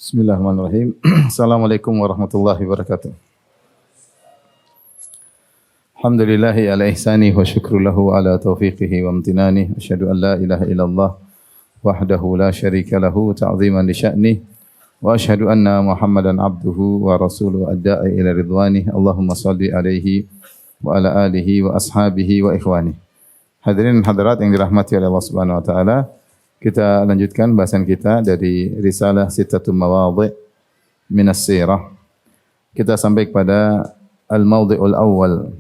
Bismillahirrahmanirrahim. Assalamualaikum warahmatullahi wabarakatuh. Alhamdulillahi ala ihsani wa syukru lahu ala taufiqihi wa amtinani. Asyhadu an la ilaha illallah wahdahu la syarika lahu ta'ziman li sya'nih. Wa asyhadu anna Muhammadan abduhu wa rasuluhu adda'i ila ridwanih. Allahumma salli alaihi wa ala alihi wa ashabihi wa ikhwanih. Hadirin hadirat yang dirahmati oleh Allah Subhanahu wa taala. Kita lanjutkan bahasan kita dari Risalah Sittatul Mawadhi' Minas Sirah. Kita sampai kepada Al-Mawdhi'ul Awwal.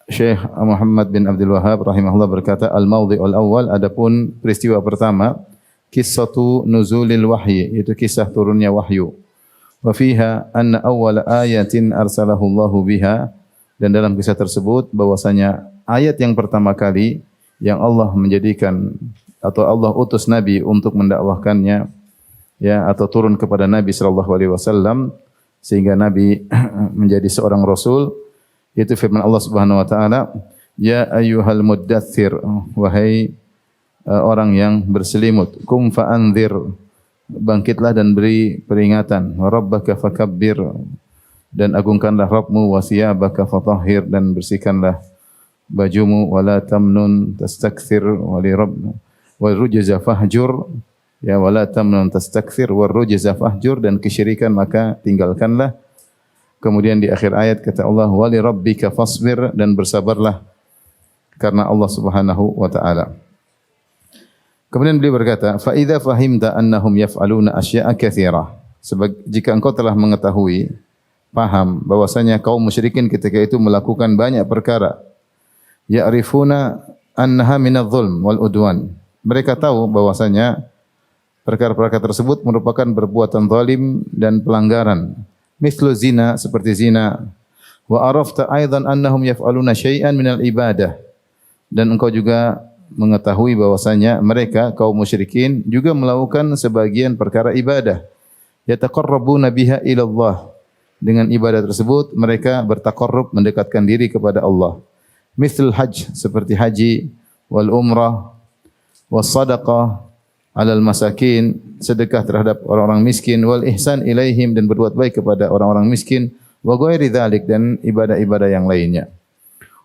Syekh Muhammad bin Abdul Wahhab rahimahullah berkata, Al-Mawdhi'ul Awwal, adapun peristiwa pertama, Qissatu Nuzulil Wahyi, itu kisah turunnya wahyu. Wa fiha anna awwala ayatin arsalahu Allahu biha, dan dalam kisah tersebut bahwasanya ayat yang pertama kali yang Allah menjadikan atau Allah utus Nabi untuk mendakwahkannya, ya, atau turun kepada Nabi sallallahu alaihi wasallam sehingga Nabi menjadi seorang rasul, yaitu firman Allah Subhanahu wa taala, ya ayyuhal muddatsir, wahai orang yang berselimut, kum fa'anzir, bangkitlah dan beri peringatan, wa rabbaka fakabbir, dan agungkanlah Rabbmu, wa siyabaka fatahhir, dan bersihkanlah bajumu, wala tamnun tastakthir, wali rabb wal rujza fahjur, ya, wala tamnun tastakthir wal rujza fahjur, dan kesyirikan maka tinggalkanlah. Kemudian di akhir ayat kata Allah, wali rabbika fasbir, dan bersabarlah karena Allah Subhanahu wa taala. Kemudian beliau berkata, fa idza fahimta annahum yaf'aluna asya'a katsirah, jika engkau telah mengetahui, paham bahwasanya kaum musyrikin ketika itu melakukan banyak perkara, ya'rifuna annaha minadh-dhulm wal udwan, mereka tahu bahwasanya perkara-perkara tersebut merupakan perbuatan zalim dan pelanggaran. Mithlu zina, seperti zina. Wa arafta aidan annahum yaf'aluna syai'an minal ibadah. Dan engkau juga mengetahui bahwasanya mereka kaum musyrikin juga melakukan sebagian perkara ibadah. Yataqarrabuna biha ila Allah. Dengan ibadah tersebut mereka bertaqarrub, mendekatkan diri kepada Allah. Mithlul hajj, seperti haji, wal umrah, was-sadaqah 'alal masakin, sedekah terhadap orang-orang miskin, wal ihsan ilaihim, dan berbuat baik kepada orang-orang miskin, wa ghairi dzalik, dan ibadah-ibadah yang lainnya.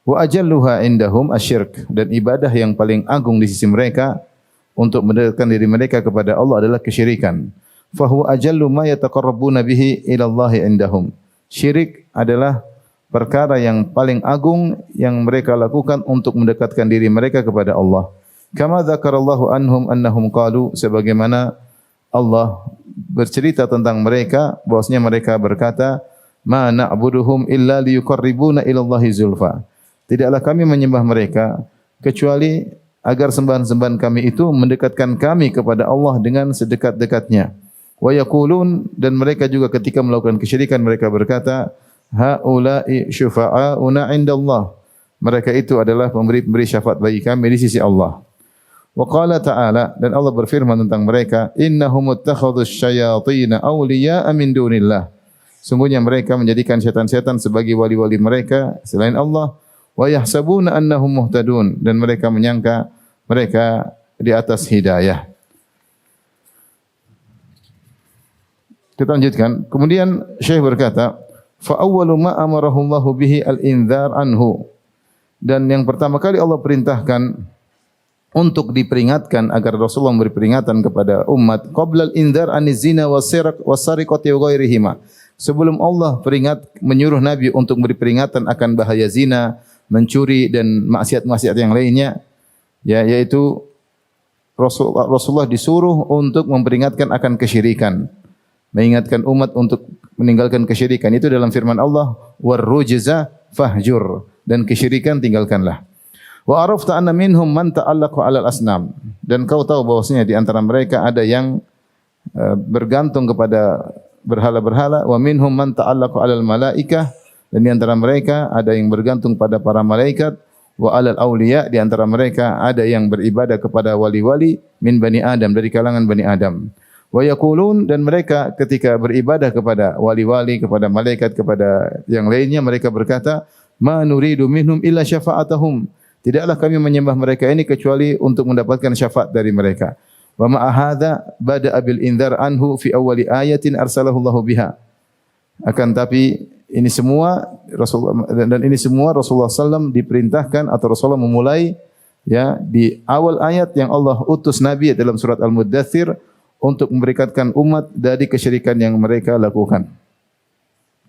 Wa ajalluha indahum asyirk, dan ibadah yang paling agung di sisi mereka untuk mendekatkan diri mereka kepada Allah adalah kesyirikan. Fa huwa ajallu ma yataqarrabuna bihi ila Allah indahum. Syirik adalah perkara yang paling agung yang mereka lakukan untuk mendekatkan diri mereka kepada Allah. Kama dzakarallahu anhum annahum qalu, sebagaimana Allah bercerita tentang mereka bahwasanya mereka berkata, ma na'buduhum illa liyuqarribuna ila Allahi zulfa. Tidaklah kami menyembah mereka kecuali agar sembahan-sembahan kami itu mendekatkan kami kepada Allah dengan sedekat-dekatnya. Wa yaqulun, dan mereka juga ketika melakukan kesyirikan mereka berkata, haula'i syufa'auna 'indallah. Mereka itu adalah pemberi syafaat bagi kami di sisi Allah. Wa qala ta'ala, dan Allah berfirman tentang mereka, innahum ittakhadhus syayatin awliya'a min dunillah. Sungguhnya mereka menjadikan setan-setan sebagai wali-wali mereka selain Allah. Wa yahsabuna annahum muhtadun, dan mereka menyangka mereka di atas hidayah. Kita lanjutkan. Kemudian Syekh berkata, fa awwalu ma amarahu Allahu bihi al-indzar anhu. Dan yang pertama kali Allah perintahkan untuk diperingatkan agar Rasulullah memberi peringatan kepada umat qablal indzar aniz zina was-sariqati wa ghairihima. Sebelum Allah menyuruh Nabi untuk memberi peringatan akan bahaya zina, mencuri, dan maksiat-maksiat yang lainnya, ya, yaitu Rasulullah disuruh untuk memperingatkan akan kesyirikan, mengingatkan umat untuk meninggalkan kesyirikan. Itu dalam firman Allah, warrujza fahjur, dan kesyirikan tinggalkanlah. Wa arafta anna minhum man ta'allaqa 'alal asnam, dan kau tahu bahwasanya di antara mereka ada yang bergantung kepada berhala-berhala. Wa minhum man ta'allaqa 'alal malaikah, dan di antara mereka ada yang bergantung pada para malaikat. Wa 'alal auliya, di antara mereka ada yang beribadah kepada wali-wali min bani Adam, dari kalangan bani Adam. Wa yaqulun, dan mereka ketika beribadah kepada wali-wali, kepada malaikat, kepada yang lainnya, mereka berkata, ma nuridu minhum illa syafa'atahum. Tidaklah kami menyembah mereka ini kecuali untuk mendapatkan syafaat dari mereka. Wa ma'a hadza bada'a bil indzar anhu fi awwali ayatin arsalahu Allahu biha. Akan tapi ini semua Rasulullah sallam diperintahkan atau Rasulullah memulai ya di awal ayat yang Allah utus Nabi dalam surat Al-Muddatsir untuk memberikan umat dari kesyirikan yang mereka lakukan.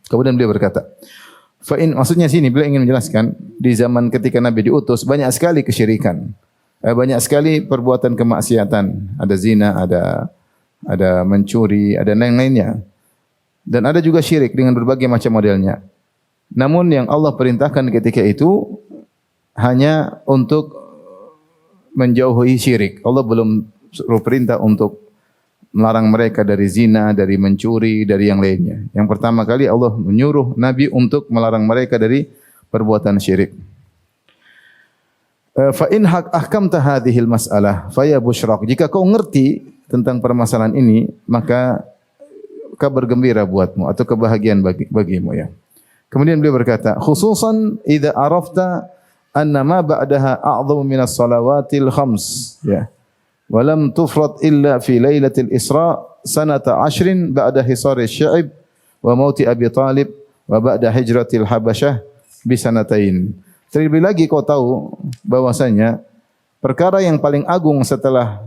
Kemudian beliau berkata, maksudnya sini beliau ingin menjelaskan di zaman ketika Nabi diutus banyak sekali kesyirikan. Banyak sekali perbuatan kemaksiatan, ada zina, ada mencuri, ada lain-lainnya. Dan ada juga syirik dengan berbagai macam modelnya. Namun yang Allah perintahkan ketika itu hanya untuk menjauhi syirik. Allah belum suruh perintah untuk melarang mereka dari zina, dari mencuri, dari yang lainnya. Yang pertama kali Allah menyuruh Nabi untuk melarang mereka dari perbuatan syirik. Fa in ahkamta hadhil mas'alah fa ya busyrak. Jika kau ngerti tentang permasalahan ini, maka kabar gembira buatmu atau kebahagiaan bagimu ya. Kemudian beliau berkata, khususan idza arafta anna ma ba'daha a'dhamu minas salawatil khams ya. Wa lam tufrad illa fi lailatil Isra sanata 10 ba'da hisari Syu'aib wa mauti Abi Talib wa ba'da hijratil Habasyah bi sanatain. Terlebih lagi kau tahu bahwasanya perkara yang paling agung setelah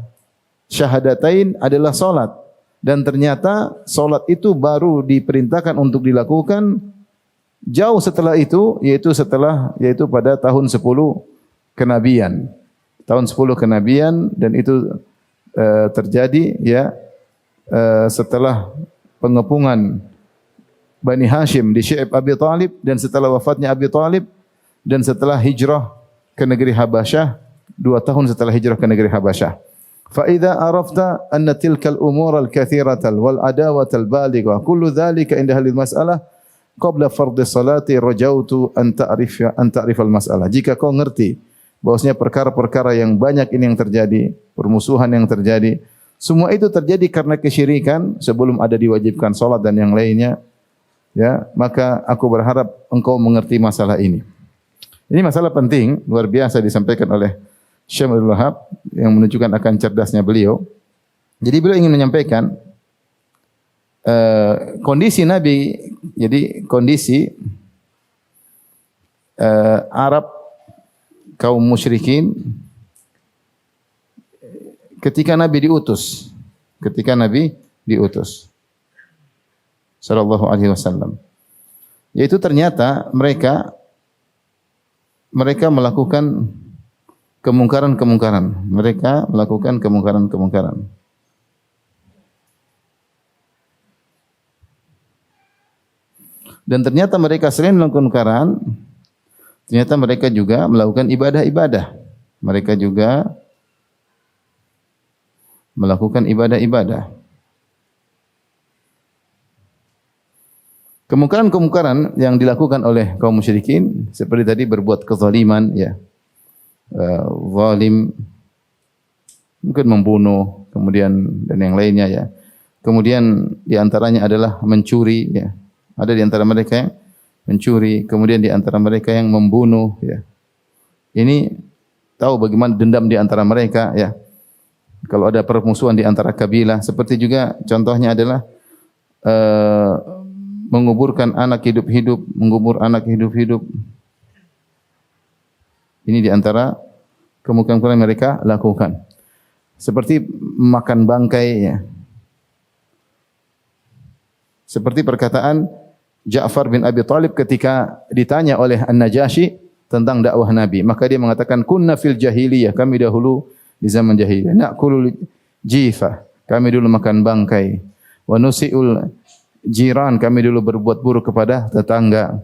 syahadatain adalah salat, dan ternyata salat itu baru diperintahkan untuk dilakukan jauh setelah itu, yaitu pada tahun 10 kenabian. Tahun 10 kenabian, dan itu terjadi ya setelah pengepungan Bani Hashim di Syu'aib Abi Talib, dan setelah wafatnya Abi Talib, dan setelah hijrah ke negeri Habasyah, 2 tahun setelah hijrah ke negeri Habasyah. Fa idza arafta anna tilkal umur al-katsiratal wal adawatal balighah kullu dzalika inda halil mas'alah qabla fardhi salati rajautu an ta'rifal mas'alah. Jika kau ngerti bahwasanya perkara-perkara yang banyak ini yang terjadi, permusuhan yang terjadi, semua itu terjadi karena kesyirikan sebelum ada diwajibkan salat dan yang lainnya, ya, maka aku berharap engkau mengerti masalah ini. Ini masalah penting, luar biasa disampaikan oleh Syekh Abdul Wahab yang menunjukkan akan cerdasnya beliau. Jadi beliau ingin menyampaikan kondisi Nabi, jadi kondisi Arab kaum musyrikin ketika Nabi diutus sallallahu alaihi wasallam. Yaitu ternyata mereka melakukan kemungkaran-kemungkaran. Dan ternyata mereka selain melakukan kemungkaran, ternyata mereka juga melakukan ibadah-ibadah. Mereka juga melakukan ibadah-ibadah. Kemungkaran-kemungkaran yang dilakukan oleh kaum musyrikin seperti tadi berbuat kezaliman ya. Zalim, mungkin membunuh, kemudian dan yang lainnya ya. Kemudian di antaranya adalah mencuri ya. Ada di antara mereka yang mencuri, kemudian di antara mereka yang membunuh ya. Ini tahu bagaimana dendam di antara mereka ya. Kalau ada permusuhan di antara kabilah, seperti juga contohnya adalah menguburkan anak hidup-hidup, mengubur anak hidup-hidup. Ini di antara kemungkaran mereka lakukan. Seperti makan bangkai ya. Seperti perkataan Ja'far bin Abi Talib ketika ditanya oleh An-Najasyi tentang dakwah Nabi, maka dia mengatakan kunna fil jahiliyah, kami dahulu di zaman jahiliyah, na'kulul jifa, kami dulu makan bangkai, wa nusiul jiran, kami dulu berbuat buruk kepada tetangga,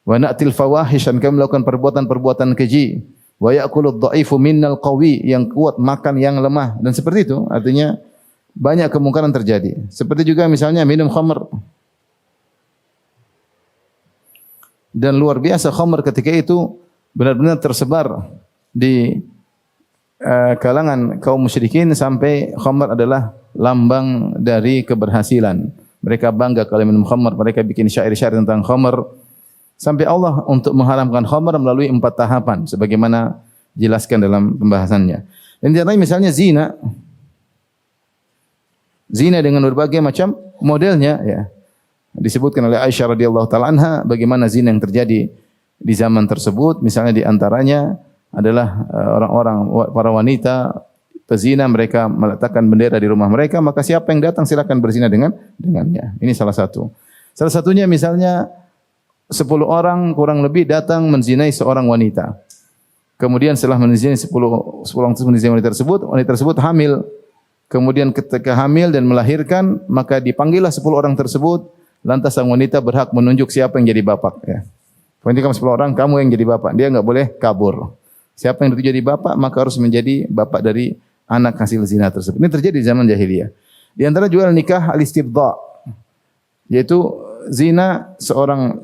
wa na'til fawahish, kami melakukan perbuatan-perbuatan keji, wa ya'kulud dha'ifu minnal qawi, yang kuat makan yang lemah, dan seperti itu. Artinya banyak kemungkaran terjadi. Seperti juga misalnya minum khamr. Dan luar biasa khamr ketika itu benar-benar tersebar di kalangan kaum musyrikin sampai khamr adalah lambang dari keberhasilan. Mereka bangga kalau minum khamr, mereka bikin syair-syair tentang khamr. Sampai Allah untuk mengharamkan khamr melalui 4 tahapan sebagaimana jelaskan dalam pembahasannya. Dan di antaranya misalnya zina. zina dengan berbagai macam modelnya ya. Disebutkan oleh Aisyah radhiyallahu taala anha bagaimana zina yang terjadi di zaman tersebut, misalnya di antaranya adalah orang-orang para wanita pezina, mereka meletakkan bendera di rumah mereka, maka siapa yang datang silakan berzina dengannya. Ini salah satu. Salah satunya misalnya 10 orang kurang lebih datang menzinai seorang wanita. Kemudian setelah menzinai 10 orang menzinai wanita tersebut hamil. Kemudian ketika hamil dan melahirkan, maka dipanggillah 10 orang tersebut. Lantas sang wanita berhak menunjuk siapa yang jadi bapak. Ya. Pokoknya kamu 10 orang, kamu yang jadi bapak. Dia enggak boleh kabur. Siapa yang dituju jadi bapak, maka harus menjadi bapak dari anak hasil zina tersebut. Ini terjadi di zaman jahiliyah. Di antara juga nikah al-istibdha, yaitu zina seorang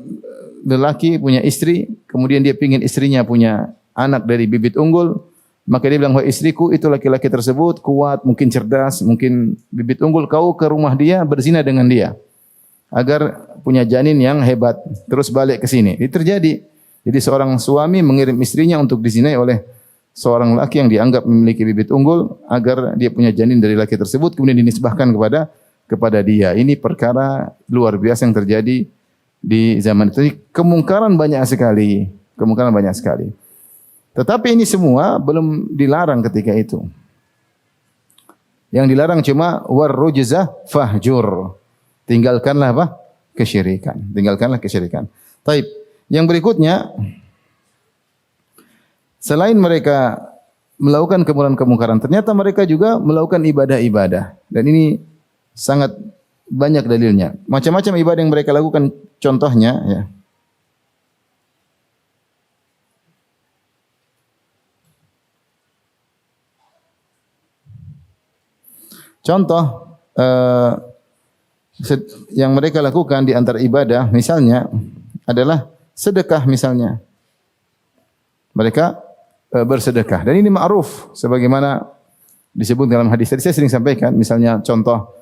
lelaki punya istri, kemudian dia ingin istrinya punya anak dari bibit unggul, maka dia bilang, wahai istriku, itu laki-laki tersebut kuat, mungkin cerdas, mungkin bibit unggul, kau ke rumah dia, berzina dengan dia, agar punya janin yang hebat, terus balik ke sini. Ini terjadi. Jadi seorang suami mengirim istrinya untuk dizinai oleh seorang laki yang dianggap memiliki bibit unggul, agar dia punya janin dari laki tersebut, kemudian dinisbahkan kepada dia. Ini perkara luar biasa yang terjadi di zaman itu. Kemungkaran banyak sekali. Tetapi ini semua belum dilarang ketika itu. Yang dilarang cuma warrujza fahjur. Tinggalkanlah apa? Kesyirikan. Taib. Yang berikutnya, selain mereka melakukan kemungkaran, ternyata mereka juga melakukan ibadah-ibadah. Dan ini sangat banyak dalilnya. Macam-macam ibadah yang mereka lakukan, contohnya ya. Contoh yang mereka lakukan di antara ibadah misalnya adalah sedekah misalnya. Mereka bersedekah dan ini ma'ruf sebagaimana disebut dalam hadis tadi saya sering sampaikan, misalnya contoh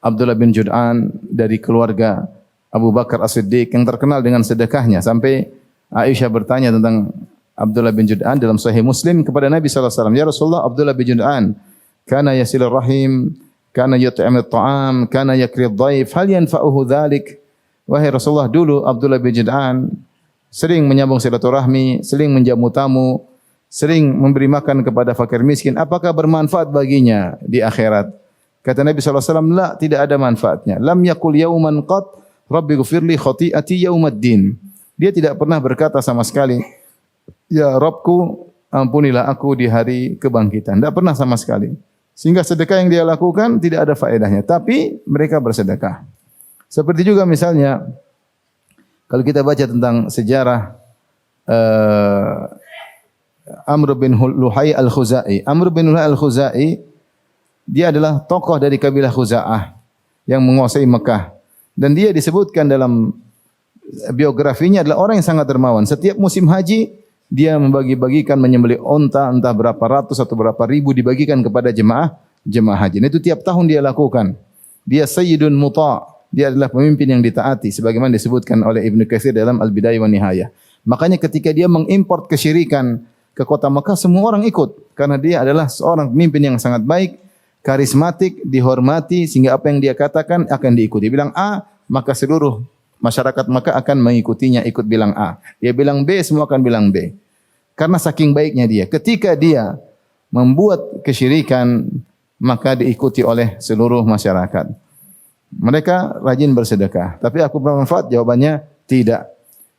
Abdullah bin Jud'an dari keluarga Abu Bakar As-Siddiq yang terkenal dengan sedekahnya, sampai Aisyah bertanya tentang Abdullah bin Jud'an dalam Sahih Muslim kepada Nabi sallallahu alaihi wasallam, "Ya Rasulullah, Abdullah bin Jud'an kana yasilur rahim, kana yut'imut ta'am, kana yakrid dhaif, hal yanfa'uhu dzalik?" Wahai Rasulullah, dulu Abdullah bin Jud'an sering menyambung silaturahmi, sering menjamu tamu, sering memberi makan kepada fakir miskin. Apakah bermanfaat baginya di akhirat? Kata Nabi sallallahu alaihi wasallam, "La, tidak ada manfaatnya. Lam yaqul yauman qat, Rabbi ghfirli khati'ati yaumaddin." Dia tidak pernah berkata sama sekali, "Ya Rabbku, ampunilah aku di hari kebangkitan." Tidak pernah sama sekali. Sehingga sedekah yang dia lakukan tidak ada faedahnya, tapi mereka bersedekah. Seperti juga misalnya kalau kita baca tentang sejarah Amr bin Luhai Al-Khuzai. Amr bin Luhai Al-Khuzai, dia adalah tokoh dari kabilah Khuza'ah yang menguasai Mekah. Dan dia disebutkan dalam biografinya adalah orang yang sangat dermawan. Setiap musim haji, dia membagi-bagikan, menyembelih onta, entah berapa ratus atau berapa ribu dibagikan kepada jemaah haji. Dan itu tiap tahun dia lakukan. Dia Sayyidun Muta'. Dia adalah pemimpin yang ditaati sebagaimana disebutkan oleh Ibnu Katsir dalam Al-Bidayah wa Nihayah. Makanya ketika dia mengimport kesyirikan ke kota Mekah, semua orang ikut karena dia adalah seorang pemimpin yang sangat baik, karismatik, dihormati sehingga apa yang dia katakan akan diikuti. Bilang A, maka seluruh masyarakat Mekah akan mengikutinya, ikut bilang A. Dia bilang B, semua akan bilang B. Karena saking baiknya dia. Ketika dia membuat kesyirikan, maka diikuti oleh seluruh masyarakat. Mereka rajin bersedekah, tapi aku bermanfaat? Jawabannya tidak.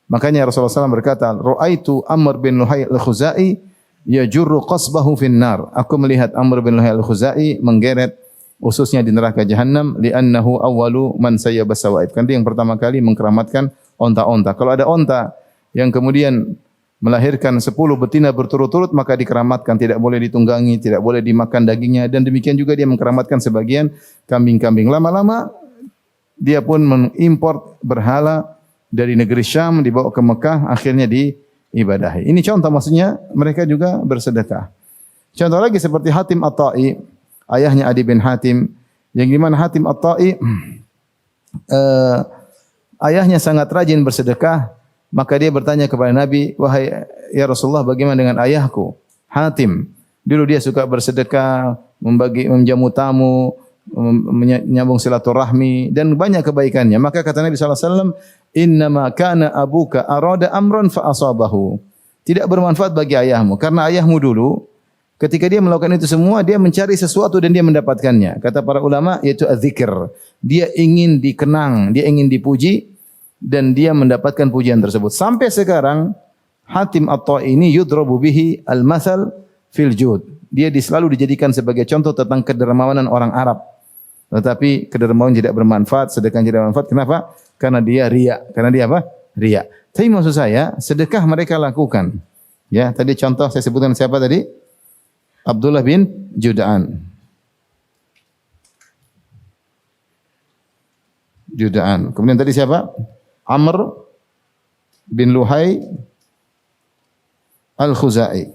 Makanya Rasulullah SAW berkata, "Ra'aitu Amr bin Luhai Al-Khuzai yajurru qasbahu finnar." Aku melihat Amr bin Luhai Al-Khuzai menggeret ususnya di neraka Jahannam, li'annahu awwalu man sayyaba sawaib. Kan dia yang pertama kali mengkeramatkan onta-onta. Kalau ada onta yang kemudian melahirkan 10 betina berturut-turut, maka dikeramatkan, tidak boleh ditunggangi, tidak boleh dimakan dagingnya, dan demikian juga dia mengkeramatkan sebagian kambing-kambing. Lama-lama dia pun mengimport berhala dari negeri Syam dibawa ke Mekah, akhirnya diibadahi. Ini contoh, maksudnya mereka juga bersedekah. Contoh lagi seperti Hatim At-Tai, ayahnya Adi bin Hatim, yang dimana Hatim At-Tai ayahnya sangat rajin bersedekah, maka dia bertanya kepada Nabi, "Wahai ya Rasulullah, bagaimana dengan ayahku Hatim? Dulu dia suka bersedekah, menjamu tamu, menyambung silaturahmi dan banyak kebaikannya. Maka kata Nabi SAW, innama kana abuka arada amran fa asabahu. Tidak bermanfaat bagi ayahmu karena ayahmu dulu ketika dia melakukan itu semua dia mencari sesuatu dan dia mendapatkannya. Kata para ulama yaitu az-zikr. Dia ingin dikenang, dia ingin dipuji dan dia mendapatkan pujian tersebut. Sampai sekarang Hatim At-Tai ini yudrabu bihi al-mathal fil jud. Dia selalu dijadikan sebagai contoh tentang kedermawanan orang Arab. Tetapi kedermawanan tidak bermanfaat, sedekah tidak bermanfaat. Kenapa? Karena dia riya. Karena dia apa? Riya. Tapi maksud saya, sedekah mereka lakukan. Ya, tadi contoh saya sebutkan siapa tadi? Abdullah bin Juda'an. Juda'an. Kemudian tadi siapa? Amr bin Luhai Al-Khuzai.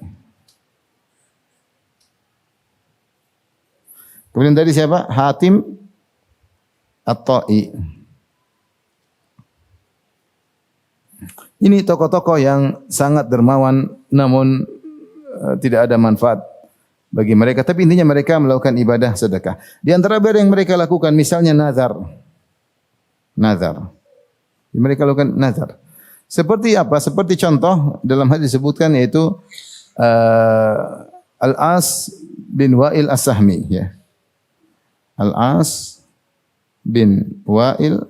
Kemudian tadi siapa? Hatim At-Tai. Ini tokoh-tokoh yang sangat dermawan namun tidak ada manfaat bagi mereka. Tapi intinya mereka melakukan ibadah sedekah. Di antara ibadah yang mereka lakukan misalnya nazar. Nazar. Mereka lakukan nazar. Seperti apa? Seperti contoh dalam hadis disebutkan yaitu Al-As bin Wa'il As-Sahmi. Ya. Al-As bin Wa'il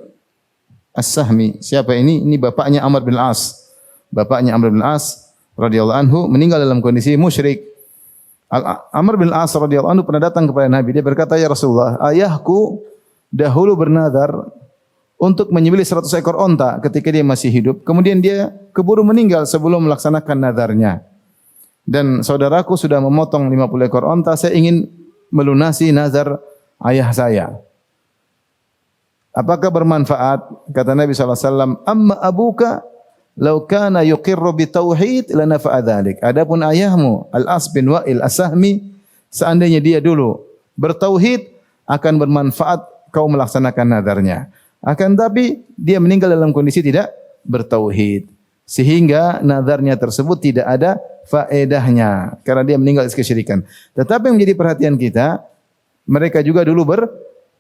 As-Sahmi. Siapa ini? Ini bapaknya Amr bin As. Bapaknya Amr bin As radhiyallahu anhu meninggal dalam kondisi musyrik. Amr bin As radhiyallahu anhu pernah datang kepada Nabi. Dia berkata, "Ya Rasulullah, ayahku dahulu bernazar untuk menyembelih 100 ekor onta ketika dia masih hidup. Kemudian dia keburu meninggal sebelum melaksanakan nazarnya. Dan saudaraku sudah memotong 50 ekor onta. Saya ingin melunasi nazar ayah saya. Apakah bermanfaat?" Kata Nabi SAW, "Amma abuka law kana yuqirru bitauhid lanafa'a dzalik." Adapun ayahmu Al-As bin Wa'il As-Sahmi, seandainya dia dulu bertauhid akan bermanfaat kau melaksanakan nazarnya. Akan tapi dia meninggal dalam kondisi tidak bertauhid. Sehingga nazarnya tersebut tidak ada faedahnya. Karena dia meninggal di kesyirikan. Tetapi yang menjadi perhatian kita, mereka juga dulu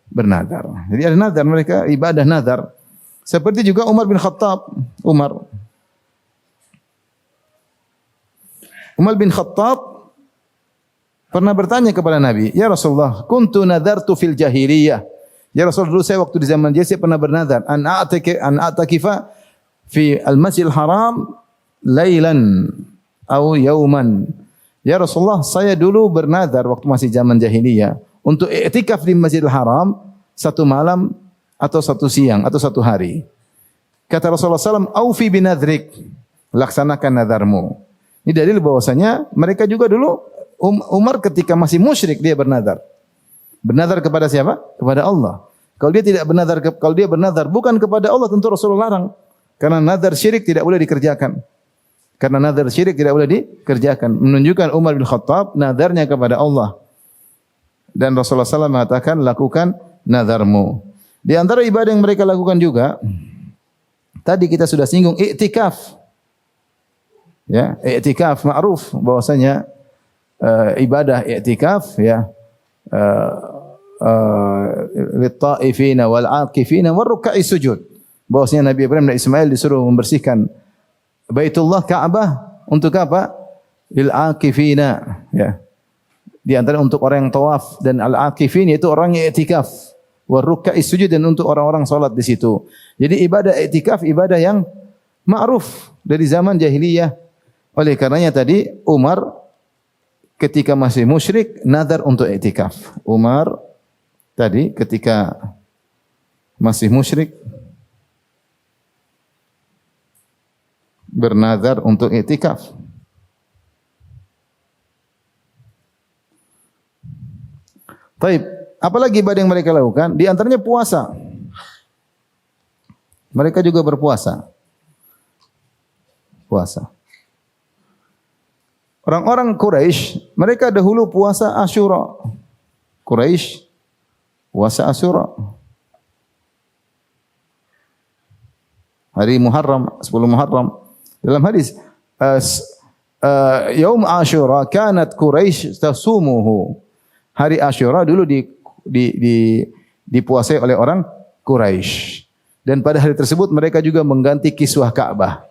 bernazar. Jadi ada nazar, mereka ibadah nazar. Seperti juga Umar bin Khattab. Umar bin Khattab pernah bertanya kepada Nabi, "Ya Rasulullah, kuntu nadartu fil jahiliyah." Ya Rasul, dulu saya waktu di zaman jahiliyah saya pernah bernazar an a'takifa fi al-Masjidil Haram lailan atau yauman. Ya Rasulullah, saya dulu bernazar waktu masih zaman jahiliyah untuk i'tikaf di Masjidil Haram satu malam atau satu siang atau satu hari. Kata Rasulullah SAW, "Aufi binadrik." Laksanakan nazarmu. Ini dalil bahwasanya mereka juga dulu Umar ketika masih musyrik dia bernazar. Bernazar kepada siapa? Kepada Allah. Kalau dia tidak bernazar, kalau dia bernazar bukan kepada Allah, tentu Rasulullah larang. Karena nazar syirik tidak boleh dikerjakan. Karena nazar syirik tidak boleh dikerjakan. Menunjukkan Umar bin Khattab nazarnya kepada Allah. Dan Rasulullah SAW mengatakan, lakukan nazarmu. Di antara ibadah yang mereka lakukan juga, tadi kita sudah singgung i'tikaf. Ya, i'tikaf ma'ruf bahwasanya ibadah i'tikaf ya lit-ta'ifina wal-'akifina war-ruk'i sujud. Bahwasanya Nabi Ibrahim dan Ismail disuruh membersihkan Baitullah Ka'bah untuk apa? Lil-'akifina ya. Di antara untuk orang yang tawaf dan al-'akifin yaitu orang yang i'tikaf. War-ruk'i sujud dan untuk orang-orang salat di situ. Jadi ibadah i'tikaf ibadah yang ma'ruf dari zaman jahiliyah. Oleh karenanya tadi Umar ketika masih musyrik nazar untuk i'tikaf. Umar tadi ketika masih musyrik bernazar untuk i'tikaf. Baik, apalagi ibadah yang mereka lakukan? Di antaranya puasa. Mereka juga berpuasa. Puasa. Orang-orang Quraisy, mereka dahulu puasa Asyura. Quraisy puasa Asyura. Hari Muharram, 10 Muharram. Dalam hadis, Yaum Asyura kanat Quraisy tasumuhu. Hari Asyura dulu dipuasai oleh orang Quraisy. Dan pada hari tersebut mereka juga mengganti kiswah Ka'bah.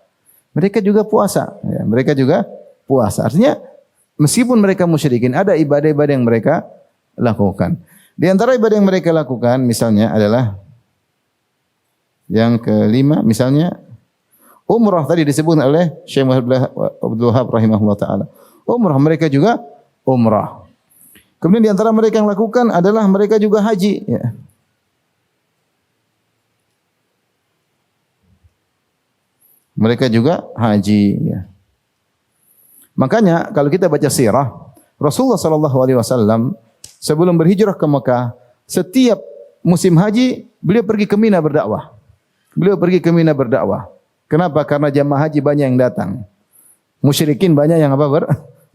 Mereka juga puasa. Ya, mereka juga puasa. Artinya meskipun mereka musyrikin, ada ibadah-ibadah yang mereka lakukan. Di antara ibadah yang mereka lakukan misalnya adalah yang kelima, misalnya umrah tadi disebut oleh Syekh Muhammad Abdul Wahab rahimahullah taala. Umrah mereka juga umrah. Kemudian di antara mereka yang lakukan adalah mereka juga haji, ya. Mereka juga haji, ya. Makanya kalau kita baca sirah, Rasulullah sallallahu alaihi wasallam sebelum berhijrah ke Mekah, setiap musim haji beliau pergi ke Mina berdakwah. Beliau pergi ke Mina berdakwah. Kenapa? Karena jamaah haji banyak yang datang. Musyrikin banyak yang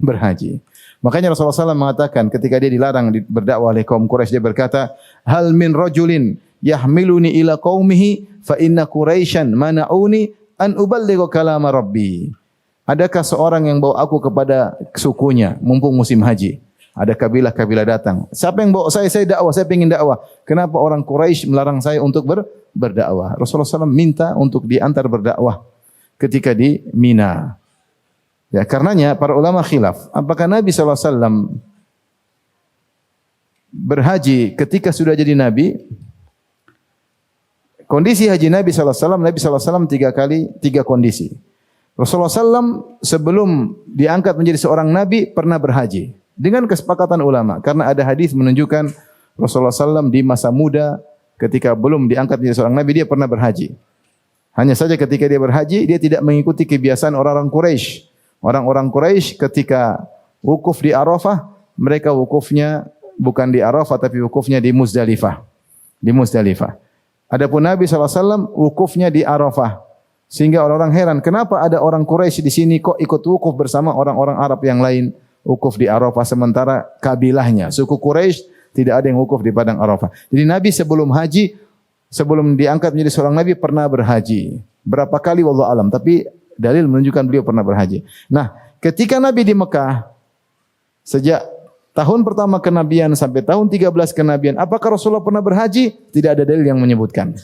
berhaji. Makanya Rasulullah SAW mengatakan ketika dia dilarang berdakwah oleh kaum Quraisy, dia berkata, "Hal min rajulin yahmiluni ila qaumihi fa inna Quraisyan mana'uni an uballigha kalama Rabbi." Adakah seorang yang bawa aku kepada sukunya mumpung musim haji? Ada kabilah-kabilah datang. Siapa yang bawa saya dakwah, saya ingin dakwah. Kenapa orang Quraisy melarang saya untuk berdakwah? Rasulullah SAW minta untuk diantar berdakwah ketika di Mina. Ya, karenanya para ulama khilaf, apakah Nabi SAW berhaji ketika sudah jadi Nabi? Kondisi haji Nabi SAW 3 kondisi. Rasulullah SAW sebelum diangkat menjadi seorang Nabi pernah berhaji. Dengan kesepakatan ulama, karena ada hadis menunjukkan Rasulullah SAW di masa muda ketika belum diangkat menjadi seorang Nabi, dia pernah berhaji. Hanya saja ketika dia berhaji, dia tidak mengikuti kebiasaan orang-orang Quraisy. Orang-orang Quraisy ketika wukuf di Arafah, mereka wukufnya bukan di Arafah tapi wukufnya di Muzdalifah. Di Muzdalifah. Adapun Nabi SAW wukufnya di Arafah. Sehingga orang-orang heran, kenapa ada orang Quraisy di sini kok ikut wukuf bersama orang-orang Arab yang lain wukuf di Arafah, sementara kabilahnya, suku Quraisy tidak ada yang wukuf di padang Arafah. Jadi Nabi sebelum haji, sebelum diangkat menjadi seorang Nabi pernah berhaji. Berapa kali wallahu alam, tapi dalil menunjukkan beliau pernah berhaji. Nah, ketika Nabi di Mekah, sejak tahun pertama kenabian sampai tahun 13 kenabian, apakah Rasulullah pernah berhaji? Tidak ada dalil yang menyebutkan.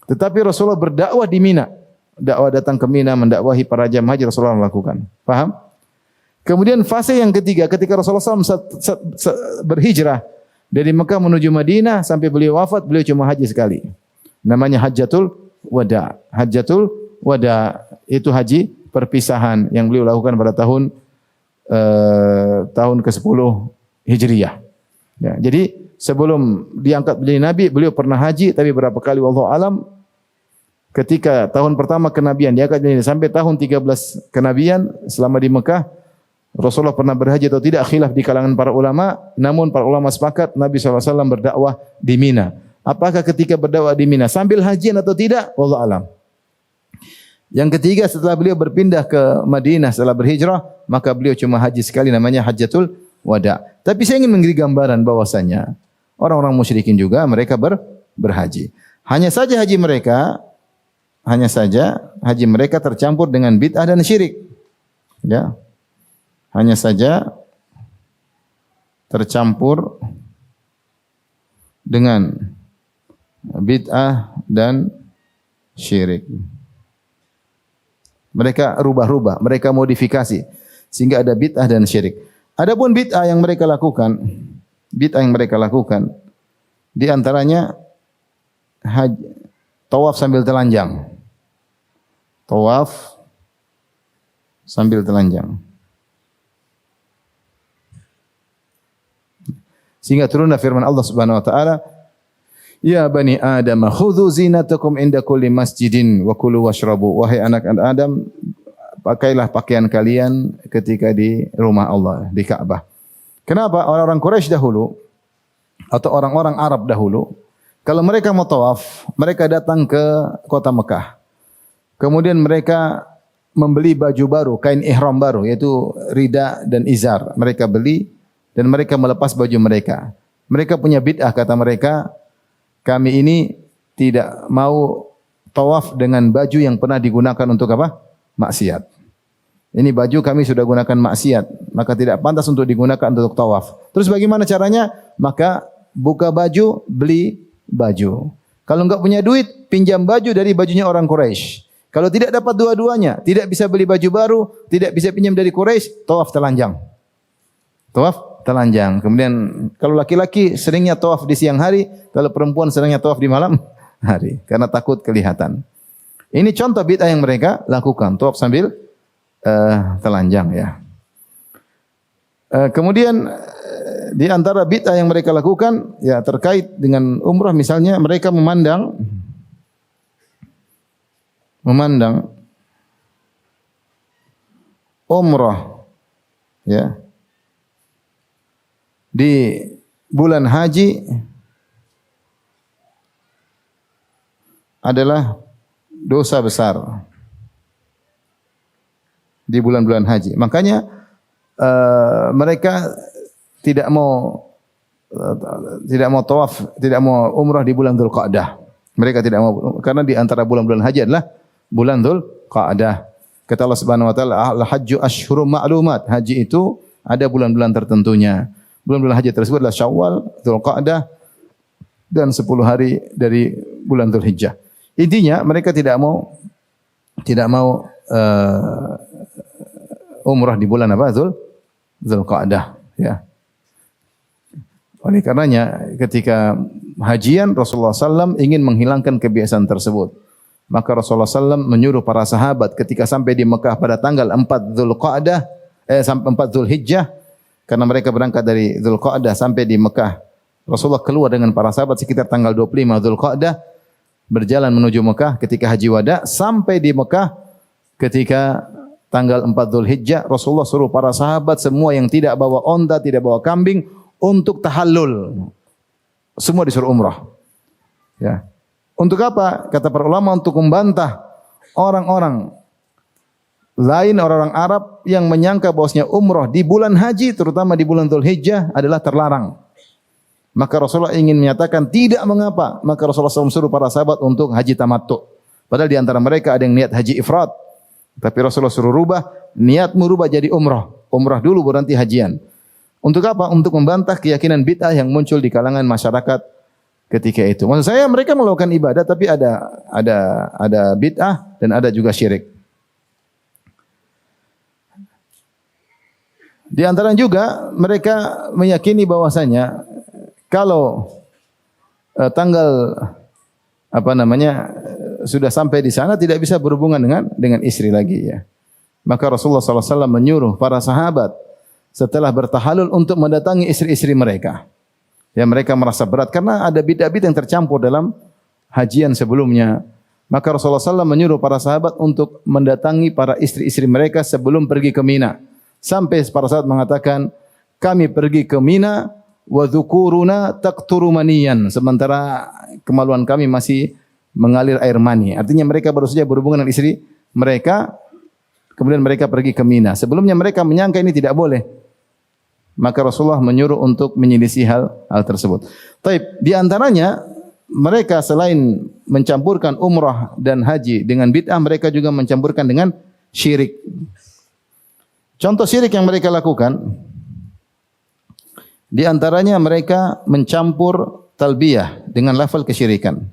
Tetapi Rasulullah berdakwah di Mina. Dakwah datang ke Mina, mendakwahi para jamaah haji Rasulullah melakukan. Paham? Kemudian fase yang ketiga, ketika Rasulullah SAW berhijrah dari Mekah menuju Madinah sampai beliau wafat, beliau cuma haji sekali. Namanya Hajjatul Wada. Hajjatul Wada itu haji perpisahan yang beliau lakukan pada tahun ke-10 Hijriyah. Ya, jadi sebelum diangkat menjadi Nabi, beliau pernah haji, tapi berapa kali wallahu alam. Ketika tahun pertama kenabian diangkat menjadi sampai tahun 13 kenabian selama di Mekah, Rasulullah pernah berhaji atau tidak, khilaf di kalangan para ulama. Namun para ulama sepakat Nabi SAW berdakwah di Mina. Apakah ketika berdakwah di Mina sambil hajian atau tidak? Wallahu alam. Yang ketiga, setelah beliau berpindah ke Madinah setelah berhijrah, maka beliau cuma haji sekali, namanya Hajjatul Wada. Tapi saya ingin memberi gambaran bahwasanya orang-orang musyrikin juga mereka berhaji. Hanya saja haji mereka tercampur dengan bid'ah dan syirik. Ya. Hanya saja tercampur dengan bid'ah dan syirik. Mereka rubah-rubah, mereka modifikasi sehingga ada bid'ah dan syirik. Adapun bid'ah yang mereka lakukan, di antaranya tawaf sambil telanjang. Tawaf sambil telanjang. Sehingga turunlah firman Allah Subhanahu wa taala, "Ya bani Adam, khudhu zinatakum inda kulli masjidin wa kulu washrabu." Wahai anak-anak Adam, pakailah pakaian kalian ketika di rumah Allah, di Ka'bah. Kenapa? Orang-orang Quraisy dahulu atau orang-orang Arab dahulu, kalau mereka mau tawaf, mereka datang ke kota Mekah. Kemudian mereka membeli baju baru, kain ihram baru, yaitu rida dan izar. Mereka beli dan mereka melepas baju mereka. Mereka punya bid'ah, kata mereka, kami ini tidak mau tawaf dengan baju yang pernah digunakan untuk apa? Maksiat. Ini baju kami sudah gunakan maksiat, maka tidak pantas untuk digunakan untuk tawaf. Terus bagaimana caranya? Maka buka baju, beli baju. Kalau enggak punya duit, pinjam baju dari bajunya orang Quraisy. Kalau tidak dapat dua-duanya, tidak bisa beli baju baru, tidak bisa pinjam dari Quraisy, tawaf telanjang. Tawaf telanjang. Kemudian kalau laki-laki seringnya tawaf di siang hari, kalau perempuan seringnya tawaf di malam hari karena takut kelihatan. Ini contoh bid'ah yang mereka lakukan, tawaf sambil telanjang ya. Kemudian di antara bid'ah yang mereka lakukan ya terkait dengan umrah, misalnya mereka memandang umrah ya di bulan haji adalah dosa besar di bulan-bulan haji. Makanya mereka tidak mau tawaf, tidak mau umrah di bulan Dzulqa'dah. Mereka tidak mau, karena di antara bulan-bulan haji adalah bulan Dzulqa'dah. Kata Allah Subhanahu wa taala, "Al-hajju asyhurum ma'lumat." Haji itu ada bulan-bulan tertentunya. Bulan-bulan haji tersebut adalah Syawal, Dzulqa'dah dan 10 hari dari bulan Dzulhijjah. Intinya mereka tidak mau umrah di bulan apa? Dzulqa'dah ya. Oleh karenanya ketika hajian Rasulullah SAW ingin menghilangkan kebiasaan tersebut. Maka Rasulullah SAW menyuruh para sahabat ketika sampai di Mekah pada tanggal 4 Dzulqa'dah sampai 4 Dzulhijjah, karena mereka berangkat dari Dzulqa'dah sampai di Mekah. Rasulullah keluar dengan para sahabat sekitar tanggal 25 Dzulqa'dah, berjalan menuju Mekah ketika haji wada, sampai di Mekah ketika tanggal 4 Dzulhijjah. Rasulullah suruh para sahabat semua yang tidak bawa onta, tidak bawa kambing untuk tahallul. Semua disuruh umrah. Ya. Untuk apa? Kata para ulama, untuk membantah orang-orang lain, orang-orang Arab yang menyangka bahwasanya umrah di bulan haji, terutama di bulan Dzulhijjah, adalah terlarang. Maka Rasulullah ingin menyatakan tidak mengapa. Maka Rasulullah SAW suruh para sahabat untuk haji tamattu. Padahal di antara mereka ada yang niat haji ifrad. Tapi Rasulullah suruh rubah, niatmu rubah jadi umrah. Umrah dulu baru nanti hajian. Untuk apa? Untuk membantah keyakinan bid'ah yang muncul di kalangan masyarakat ketika itu. Maksud saya mereka melakukan ibadah tapi ada bid'ah dan ada juga syirik. Di antara juga mereka meyakini bahwasanya kalau tanggal sudah sampai di sana tidak bisa berhubungan dengan istri lagi ya. Maka Rasulullah SAW menyuruh para sahabat setelah bertahalul untuk mendatangi istri-istri mereka. Ya, mereka merasa berat karena ada bid'ah-bid'ah yang tercampur dalam hajian sebelumnya. Maka Rasulullah SAW menyuruh para sahabat untuk mendatangi para istri-istri mereka sebelum pergi ke Mina. Sampai para sahabat mengatakan, kami pergi ke Mina wa dzukuruna taqturu maniyan, sementara kemaluan kami masih mengalir air mani. Artinya mereka baru saja berhubungan dengan istri mereka, kemudian mereka pergi ke Mina. Sebelumnya mereka menyangka ini tidak boleh. Maka Rasulullah menyuruh untuk menyelisih hal tersebut. Taib, di antaranya mereka selain mencampurkan umrah dan haji dengan bid'ah, mereka juga mencampurkan dengan syirik. Contoh syirik yang mereka lakukan, di antaranya mereka mencampur talbiyah dengan lafal kesyirikan.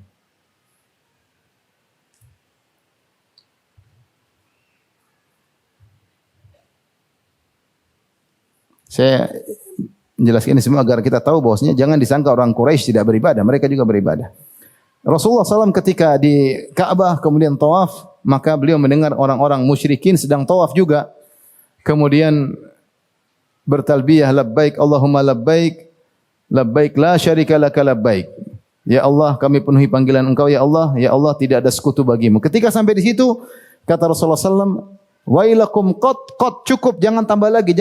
Saya menjelaskan ini semua agar kita tahu bahwasanya jangan disangka orang Quraisy tidak beribadah, mereka juga beribadah. Rasulullah SAW ketika di Ka'bah kemudian tawaf, maka beliau mendengar orang-orang musyrikin sedang tawaf juga. Kemudian bertalbiyah, labbaik Allahumma labbaik, labbaik la syarika laka labbaik. Ya Allah, kami penuhi panggilan Engkau ya Allah tidak ada sekutu bagimu. Ketika sampai di situ, kata Rasulullah SAW, wailakum qad cukup, jangan tambah lagi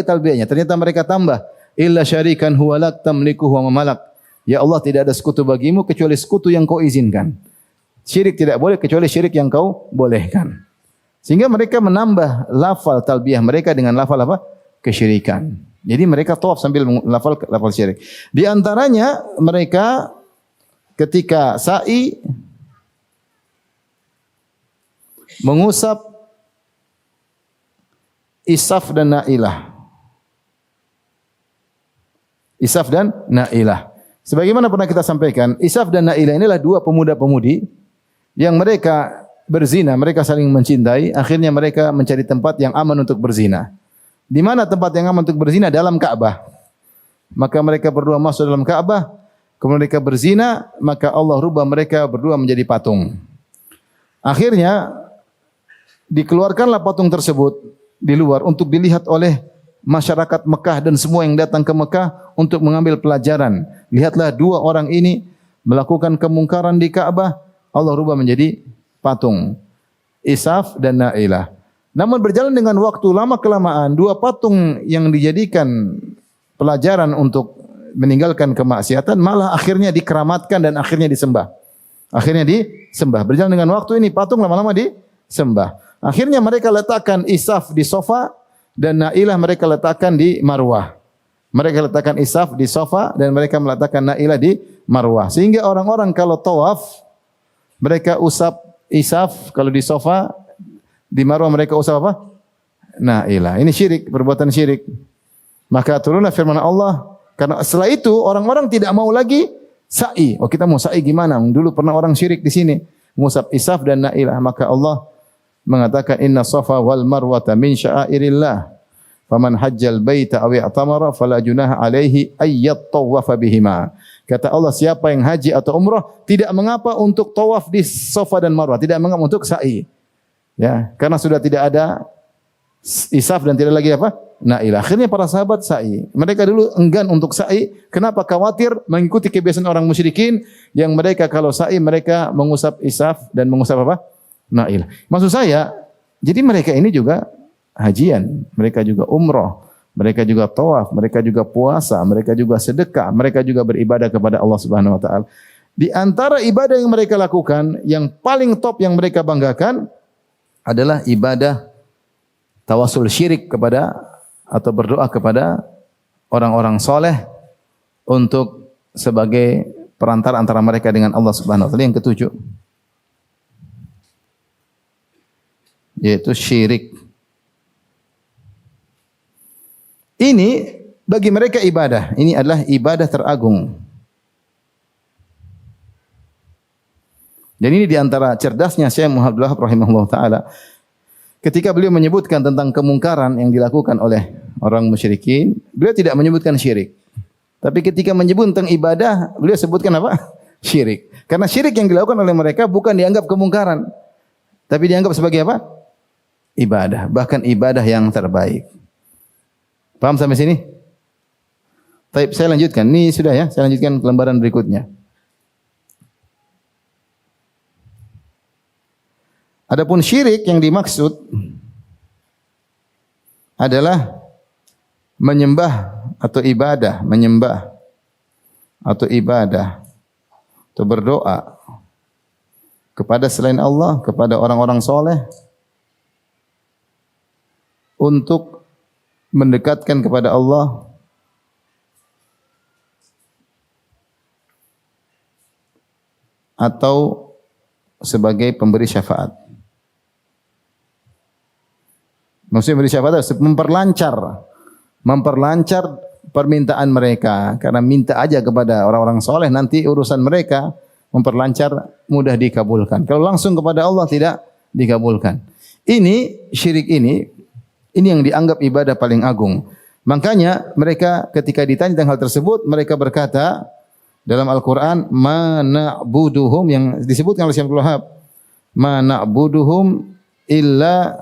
talbiyahnya. Ternyata mereka tambah, illa syarikan huwa lak tamlikuhu wa malak. Ya Allah, tidak ada sekutu bagimu kecuali sekutu yang kau izinkan. Syirik tidak boleh kecuali syirik yang kau bolehkan. Sehingga mereka menambah lafal talbiyah mereka dengan lafal apa? Kesyirikan. Jadi mereka tawaf sambil lafal syirik. Di antaranya mereka ketika sa'i mengusap Isaf dan Na'ilah. Isaf dan Na'ilah. Sebagaimana pernah kita sampaikan, Isaf dan Nailah inilah dua pemuda-pemudi yang mereka berzina, mereka saling mencintai, akhirnya mereka mencari tempat yang aman untuk berzina. Di mana tempat yang aman untuk berzina? Dalam Ka'bah. Maka mereka berdua masuk dalam Ka'bah, kemudian mereka berzina, maka Allah rubah mereka berdua menjadi patung. Akhirnya dikeluarkanlah patung tersebut di luar untuk dilihat oleh masyarakat Mekah dan semua yang datang ke Mekah untuk mengambil pelajaran. Lihatlah dua orang ini melakukan kemungkaran di Ka'bah, Allah rubah menjadi patung. Isaf dan Nailah. Namun berjalan dengan waktu lama kelamaan, dua patung yang dijadikan pelajaran untuk meninggalkan kemaksiatan malah akhirnya dikeramatkan dan akhirnya disembah. Akhirnya disembah. Berjalan dengan waktu ini patung lama-lama disembah. Akhirnya mereka letakkan Isaf di sofa dan Nailah mereka letakkan di Marwah. Mereka letakkan Isaf di sofa dan mereka meletakkan Nailah di Marwah. Sehingga orang-orang kalau tawaf mereka usap Isaf, kalau di sofa, di Marwah mereka usap apa? Nailah. Ini syirik, perbuatan syirik. Maka turunlah firman Allah, karena setelah itu orang-orang tidak mau lagi sa'i. Oh, kita mau sa'i gimana? Dulu pernah orang syirik di sini, mengusap Isaf dan Nailah. Maka Allah mengatakan inna safa wal marwata min sya'airillah. Faman hajjal baita aw i'tamara fala junaha alaihi ayyat tawafa bihima. Kata Allah, siapa yang haji atau umrah tidak mengapa untuk tawaf di Safa dan Marwah, tidak mengapa untuk sa'i. Ya, karena sudah tidak ada Isaf dan tidak lagi apa? Nailah. Akhirnya para sahabat sa'i. Mereka dulu enggan untuk sa'i. Kenapa? Khawatir mengikuti kebiasaan orang musyrikin yang mereka kalau sa'i mereka mengusap Isaf dan mengusap apa? Nailah. Maksud saya, jadi mereka ini juga hajian, mereka juga umrah, mereka juga tawaf, mereka juga puasa, mereka juga sedekah, mereka juga beribadah kepada Allah Subhanahu wa taala. Di antara ibadah yang mereka lakukan, yang paling top yang mereka banggakan adalah ibadah tawasul syirik kepada atau berdoa kepada orang-orang soleh untuk sebagai perantara antara mereka dengan Allah Subhanahu wa taala. Yang ketujuh, yaitu syirik. Ini bagi mereka ibadah. Ini adalah ibadah teragung. Dan ini diantara cerdasnya Syekh Muhammad Abdul Wahab rahimahullah ta'ala. Ketika beliau menyebutkan tentang kemungkaran yang dilakukan oleh orang musyrikin, beliau tidak menyebutkan syirik. Tapi ketika menyebut tentang ibadah, beliau sebutkan apa? Syirik. Karena syirik yang dilakukan oleh mereka bukan dianggap kemungkaran. Tapi dianggap sebagai apa? Ibadah. Bahkan ibadah yang terbaik. Paham sampai sini? Baik, saya lanjutkan. Ini sudah ya, saya lanjutkan ke lembaran berikutnya. Adapun syirik yang dimaksud adalah menyembah atau ibadah, menyembah atau ibadah atau berdoa kepada selain Allah, kepada orang-orang soleh untuk mendekatkan kepada Allah atau sebagai pemberi syafaat. Maksudnya memberi syafaat memperlancar permintaan mereka, karena minta aja kepada orang-orang soleh nanti urusan mereka memperlancar, mudah dikabulkan. Kalau langsung kepada Allah tidak dikabulkan. Ini syirik ini yang dianggap ibadah paling agung. Makanya mereka ketika ditanya tentang hal tersebut, mereka berkata dalam Al-Quran, ma na'buduhum, yang disebutkan oleh Syekh Abdul Wahab, ma na'buduhum illa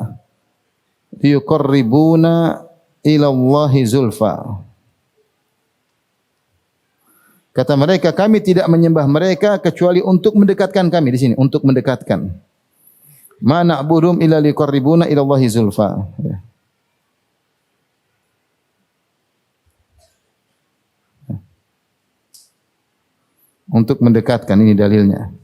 liyuqarribuna ila Allahi zulfa. Kata mereka, kami tidak menyembah mereka kecuali untuk mendekatkan kami. Di sini untuk mendekatkan. Ma na'buduhum illa liyuqarribuna ila Allahi zulfa. Ya. Untuk mendekatkan, ini dalilnya.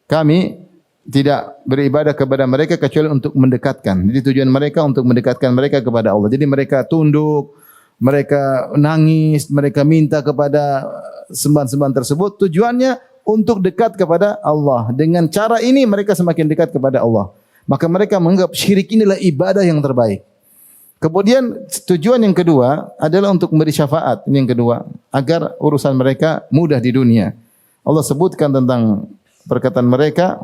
Kami tidak beribadah kepada mereka kecuali untuk mendekatkan. Jadi tujuan mereka untuk mendekatkan mereka kepada Allah. Jadi mereka tunduk, mereka nangis, mereka minta kepada sembahan-sembahan tersebut. Tujuannya untuk dekat kepada Allah. Dengan cara ini mereka semakin dekat kepada Allah. Maka mereka menganggap syirik inilah ibadah yang terbaik. Kemudian tujuan yang kedua adalah untuk memberi syafaat. Ini yang kedua, agar urusan mereka mudah di dunia. Allah sebutkan tentang perkataan mereka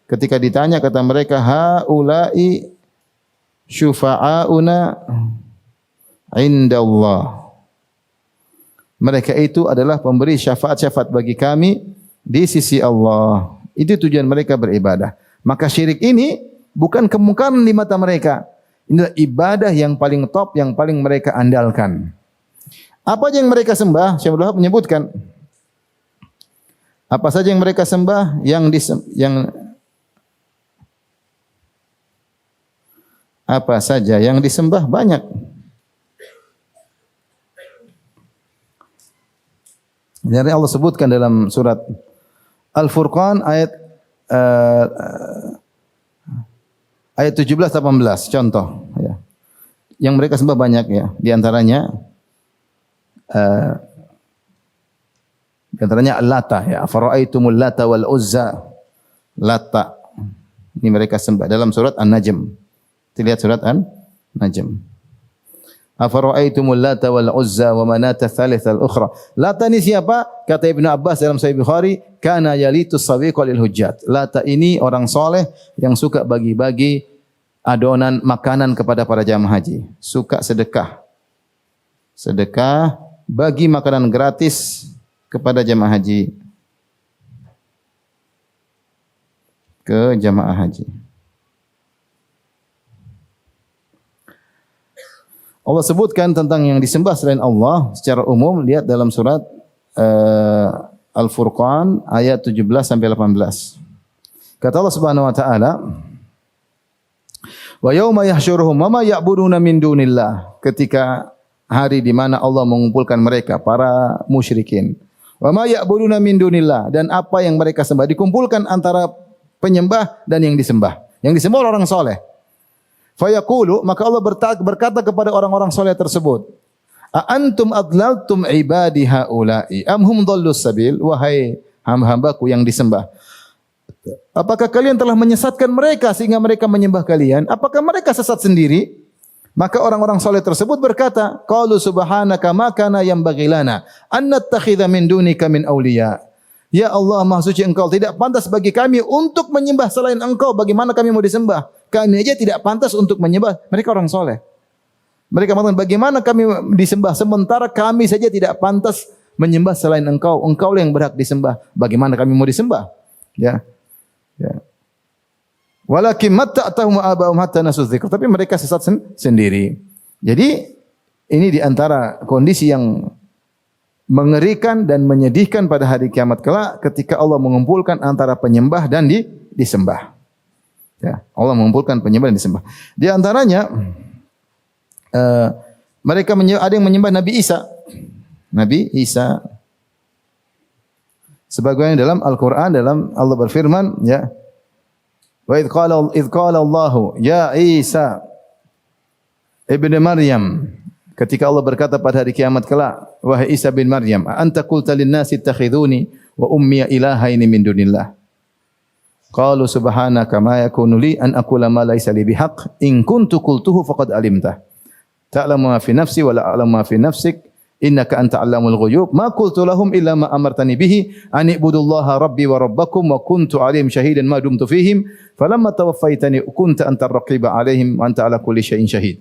ketika ditanya, kata mereka, haula'i syufa'auna indallah. Mereka itu adalah pemberi syafaat-syafaat bagi kami di sisi Allah. Itu tujuan mereka beribadah. Maka syirik ini bukan kemungkaran di mata mereka. Inilah ibadah yang paling top, yang paling mereka andalkan. Apa yang mereka sembah? Syekh Abdul Wahab menyebutkan. Apa saja yang mereka sembah? Apa saja yang disembah? Banyak. Jadi Allah sebutkan dalam surat Al-Furqan ayat 17-18 contoh ya. Yang mereka sembah banyak ya. Di antaranya Lata ya. Afara'aitumul Lata wal Uzza. Lata. Ini mereka sembah dalam surat An-Najm. Kita lihat surat An-Najm. Afara'aitumul Lata wal Uzza wa Manata tsalitsal ukhra. Lata ini siapa? Kata Ibnu Abbas dalam Sahih Bukhari, kana yalitus sawiqa lil hujjat. Lata ini orang soleh yang suka bagi-bagi adonan makanan kepada para jamaah haji. Suka sedekah. Sedekah bagi makanan gratis kepada jamaah haji. Ke jamaah haji. Allah sebutkan tentang yang disembah selain Allah secara umum, lihat dalam surat Al-Furqan ayat 17 sampai 18. Kata Allah Subhanahu wa taala, "Wa yauma yahsyuruhum wa ma ya'buduna min dunillah." Ketika hari di mana Allah mengumpulkan mereka para musyrikin. Wa ma ya'buduna min dunillah, dan apa yang mereka sembah dikumpulkan antara penyembah dan yang disembah. Yang disembah orang soleh. Fayaqulu, maka Allah berkata kepada orang-orang soleh tersebut, "A antum adlaltum ibadi haula'i am hum dhallus sabil?" Wahai hamba-hambaku yang disembah, apakah kalian telah menyesatkan mereka sehingga mereka menyembah kalian? Apakah mereka sesat sendiri? Maka orang-orang soleh tersebut berkata, "Qalu subhanaka ma kana yanbaghi lana an nattakhidha min dunika min awliya." Ya Allah, Maha Suci Engkau, tidak pantas bagi kami untuk menyembah selain Engkau. Bagaimana kami mau disembah? Kami aja tidak pantas untuk menyembah. Mereka orang soleh. Mereka mengatakan, bagaimana kami disembah sementara kami saja tidak pantas menyembah selain Engkau. Engkau yang berhak disembah. Bagaimana kami mau disembah? Ya. Ya. Walakin matta'tahum aba'um hatta nasu dzikr. Tapi mereka sesat sendiri. Jadi ini di antara kondisi yang mengerikan dan menyedihkan pada hari kiamat kelak ketika Allah mengumpulkan antara penyembah dan disembah. Ya, Allah mengumpulkan penyembah dan disembah. Di antaranya mereka ada yang menyembah Nabi Isa. Nabi Isa. Sebagaimana dalam Al-Qur'an, dalam Allah berfirman, ya. Wa idz qala Allahu ya Isa ibnu Maryam. Ketika Allah berkata pada hari kiamat kelak, wahai Isa bin Maryam, anta qulta lin-nasi ittakhiduni wa ummi ilahaini min dunillah. Qalu subhanaka ma yakunu li an aqula ma laysa li bihaq in kuntu qultuhu faqad alimta. Ta'lamu ma fi nafsi wa la a'lamu ma fi nafsik innaka anta 'allamul ghuyub. Ma qultu lahum illa ma amartani bihi an ibudullaha rabbi wa rabbakum wa kuntu 'alaihim shahidan ma dumtu fihim falamma tawaffaytani kunta antar raqiba 'alaihim wa anta 'ala kulli syai'in syahid.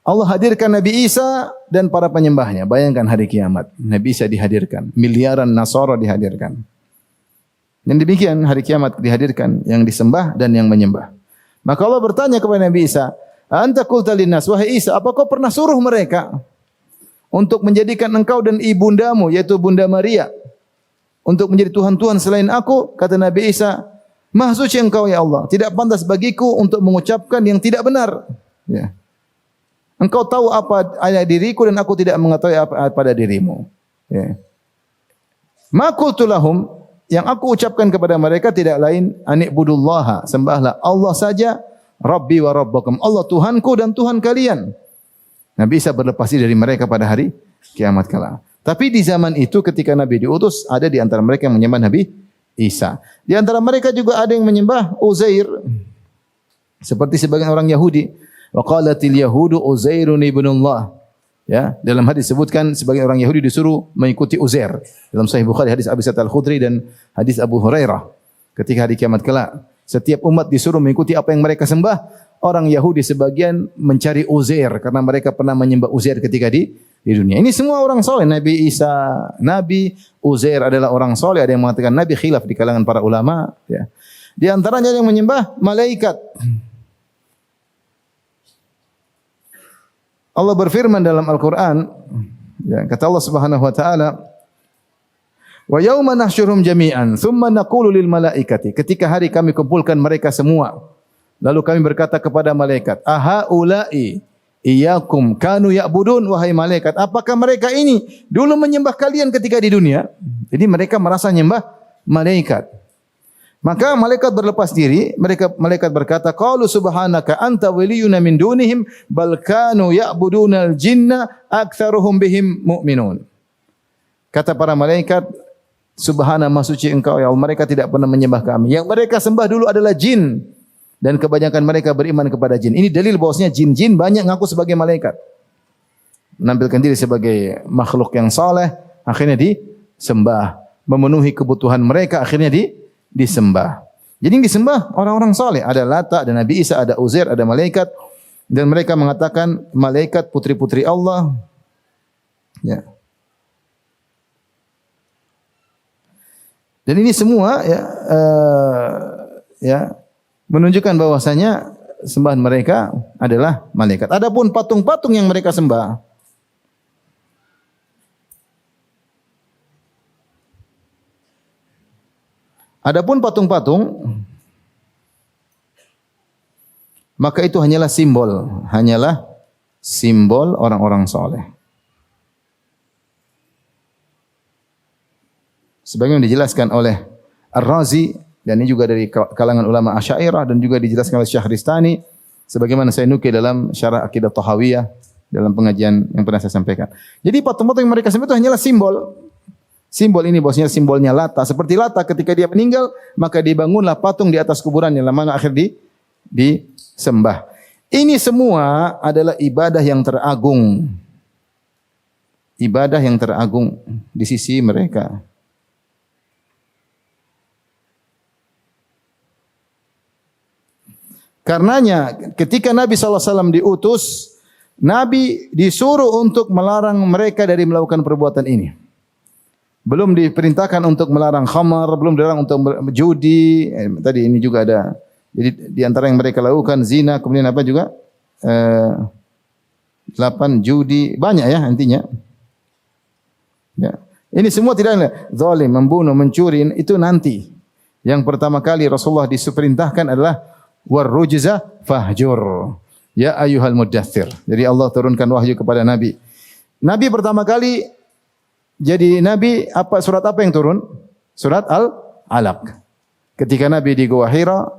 Allah hadirkan Nabi Isa dan para penyembahnya. Bayangkan hari kiamat. Nabi Isa dihadirkan. Miliaran Nasara dihadirkan. Dan demikian hari kiamat dihadirkan. Yang disembah dan yang menyembah. Maka Allah bertanya kepada Nabi Isa, anta qulta linnas, wahai Isa, apa kau pernah suruh mereka untuk menjadikan engkau dan ibundamu, yaitu Bunda Maria, untuk menjadi Tuhan-Tuhan selain aku? Kata Nabi Isa, Maha Suci Engkau ya Allah. Tidak pantas bagiku untuk mengucapkan yang tidak benar. Ya. Engkau tahu apa ada diriku dan aku tidak mengetahui apa pada dirimu. Ya. Ma qultu lahum, yang aku ucapkan kepada mereka tidak lain anibudullaha, sembahlah Allah saja, Rabbi wa Rabbakum, Allah Tuhanku dan Tuhan kalian. Nabi Isa berlepas diri dari mereka pada hari kiamat kala. Tapi di zaman itu ketika Nabi diutus, ada di antara mereka yang menyembah Nabi Isa. Di antara mereka juga ada yang menyembah Uzair. Seperti sebagian orang Yahudi. Wa qalatil yahudu Uzairun ibnullah. Ya, dalam hadis disebutkan sebagian orang Yahudi disuruh mengikuti Uzair. Dalam Sahih Bukhari hadis Abi Sa'id Al-Khudri dan hadis Abu Hurairah. Ketika hari kiamat kelak, setiap umat disuruh mengikuti apa yang mereka sembah. Orang Yahudi sebagian mencari Uzair karena mereka pernah menyembah Uzair ketika di dunia. Ini semua orang soleh. Nabi Isa, Nabi Uzair adalah orang soleh. Ada yang mengatakan Nabi, khilaf di kalangan para ulama. Ya. Di antaranya yang menyembah malaikat. Allah berfirman dalam Al-Quran, ya, kata Allah Subhanahu Wa Taala, wa yauma nahsyurum jami'an, thumma naqulu lil malaikati. Ketika hari kami kumpulkan mereka semua, lalu kami berkata kepada malaikat, aha ulai iyyakum kanu ya'budun, wahai malaikat, apakah mereka ini dulu menyembah kalian ketika di dunia? Jadi mereka merasa menyembah malaikat. Maka malaikat berlepas diri, malaikat berkata, qalu subhanaka anta waliyuna min dunihim bal kanu ya'budunal jinna aktsaruhum bihim mu'minun. Kata para malaikat, subhana maha suci engkau ya Allah, mereka tidak pernah menyembah kami. Yang mereka sembah dulu adalah jin dan kebanyakan mereka beriman kepada jin. Ini dalil bahwasanya jin-jin banyak ngaku sebagai malaikat. Menampilkan diri sebagai makhluk yang saleh, akhirnya disembah, memenuhi kebutuhan mereka, akhirnya disembah. Jadi yang disembah orang-orang saleh. Ada Lata, ada Nabi Isa, ada Uzair, ada malaikat. Dan mereka mengatakan malaikat putri-putri Allah. Ya. Dan ini semua ya menunjukkan bahwasanya sembahan mereka adalah malaikat. Adapun patung-patung yang mereka sembah, adapun patung-patung, maka itu hanyalah simbol orang-orang saleh. Sebagaimana dijelaskan oleh Ar-Razi, dan ini juga dari kalangan ulama Asy'ariyah dan juga dijelaskan oleh Syahristani, sebagaimana saya nukil dalam Syarah Aqidah Thahawiyah dalam pengajian yang pernah saya sampaikan. Jadi patung-patung yang mereka sembah itu hanyalah simbol. Simbol ini bosnya simbolnya Lata. Seperti Lata ketika dia meninggal, maka dibangunlah patung di atas kuburannya, lama akhir disembah. Ini semua adalah ibadah yang teragung. Ibadah yang teragung di sisi mereka. Karenanya ketika Nabi SAW diutus, Nabi disuruh untuk melarang mereka dari melakukan perbuatan ini. Belum diperintahkan untuk melarang khamar, belum dilarang untuk judi. Tadi ini juga ada. Jadi di antara yang mereka lakukan zina, kemudian apa juga? 8 judi, banyak ya intinya. Ya. Ini semua tidak ada. Zalim, membunuh, mencuri, itu nanti. Yang pertama kali Rasulullah diperintahkan adalah warrujza fahjur. Ya ayyuhal muddaththir. Jadi Allah turunkan wahyu kepada Nabi. Nabi pertama kali jadi Nabi, surat apa yang turun? Surat Al-Alaq. Ketika Nabi di Gua Hira,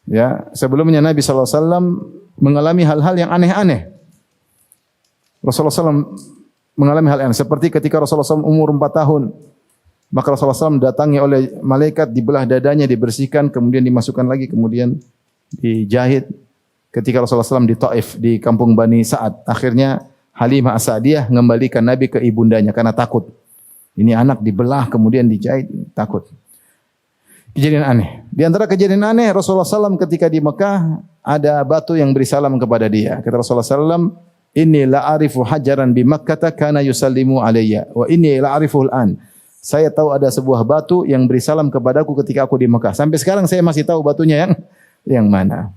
ya, sebelumnya Nabi SAW mengalami hal-hal yang aneh-aneh. Rasulullah SAW mengalami hal yang aneh. Seperti ketika Rasulullah SAW umur 4 tahun. Maka Rasulullah SAW datangi oleh malaikat, dibelah dadanya, dibersihkan, kemudian dimasukkan lagi, kemudian dijahit. Ketika Rasulullah SAW di Taif, di kampung Bani Sa'ad, akhirnya Halimah As-Sa'diyah mengembalikan Nabi ke ibundanya karena takut. Ini anak dibelah, kemudian dijahit, takut. Kejadian aneh. Di antara kejadian aneh, Rasulullah SAW ketika di Mekah, ada batu yang beri salam kepada dia. Kata Rasulullah SAW, inni la'arifu hajaran bi Makkata kana yusallimu alayya, wa inni la'arifuhul an. Saya tahu ada sebuah batu yang beri salam kepadaku ketika aku di Mekah. Sampai sekarang saya masih tahu batunya yang mana.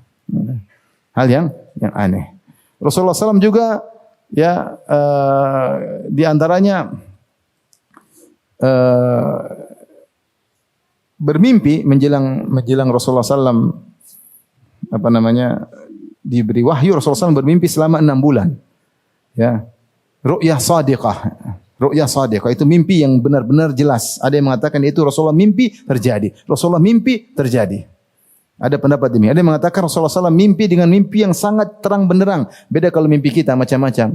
Hal yang aneh. Rasulullah SAW juga ya di antaranya bermimpi menjelang Rasulullah SAW diberi wahyu. Rasulullah SAW bermimpi selama 6 bulan. Ya, ru'yah shadiqah. Ru'yah shadiqah itu mimpi yang benar-benar jelas. Ada yang mengatakan itu Rasulullah mimpi terjadi. Rasulullah mimpi terjadi. Ada pendapat demi. Ada yang mengatakan Rasulullah SAW mimpi dengan mimpi yang sangat terang benderang. Beda kalau mimpi kita macam-macam.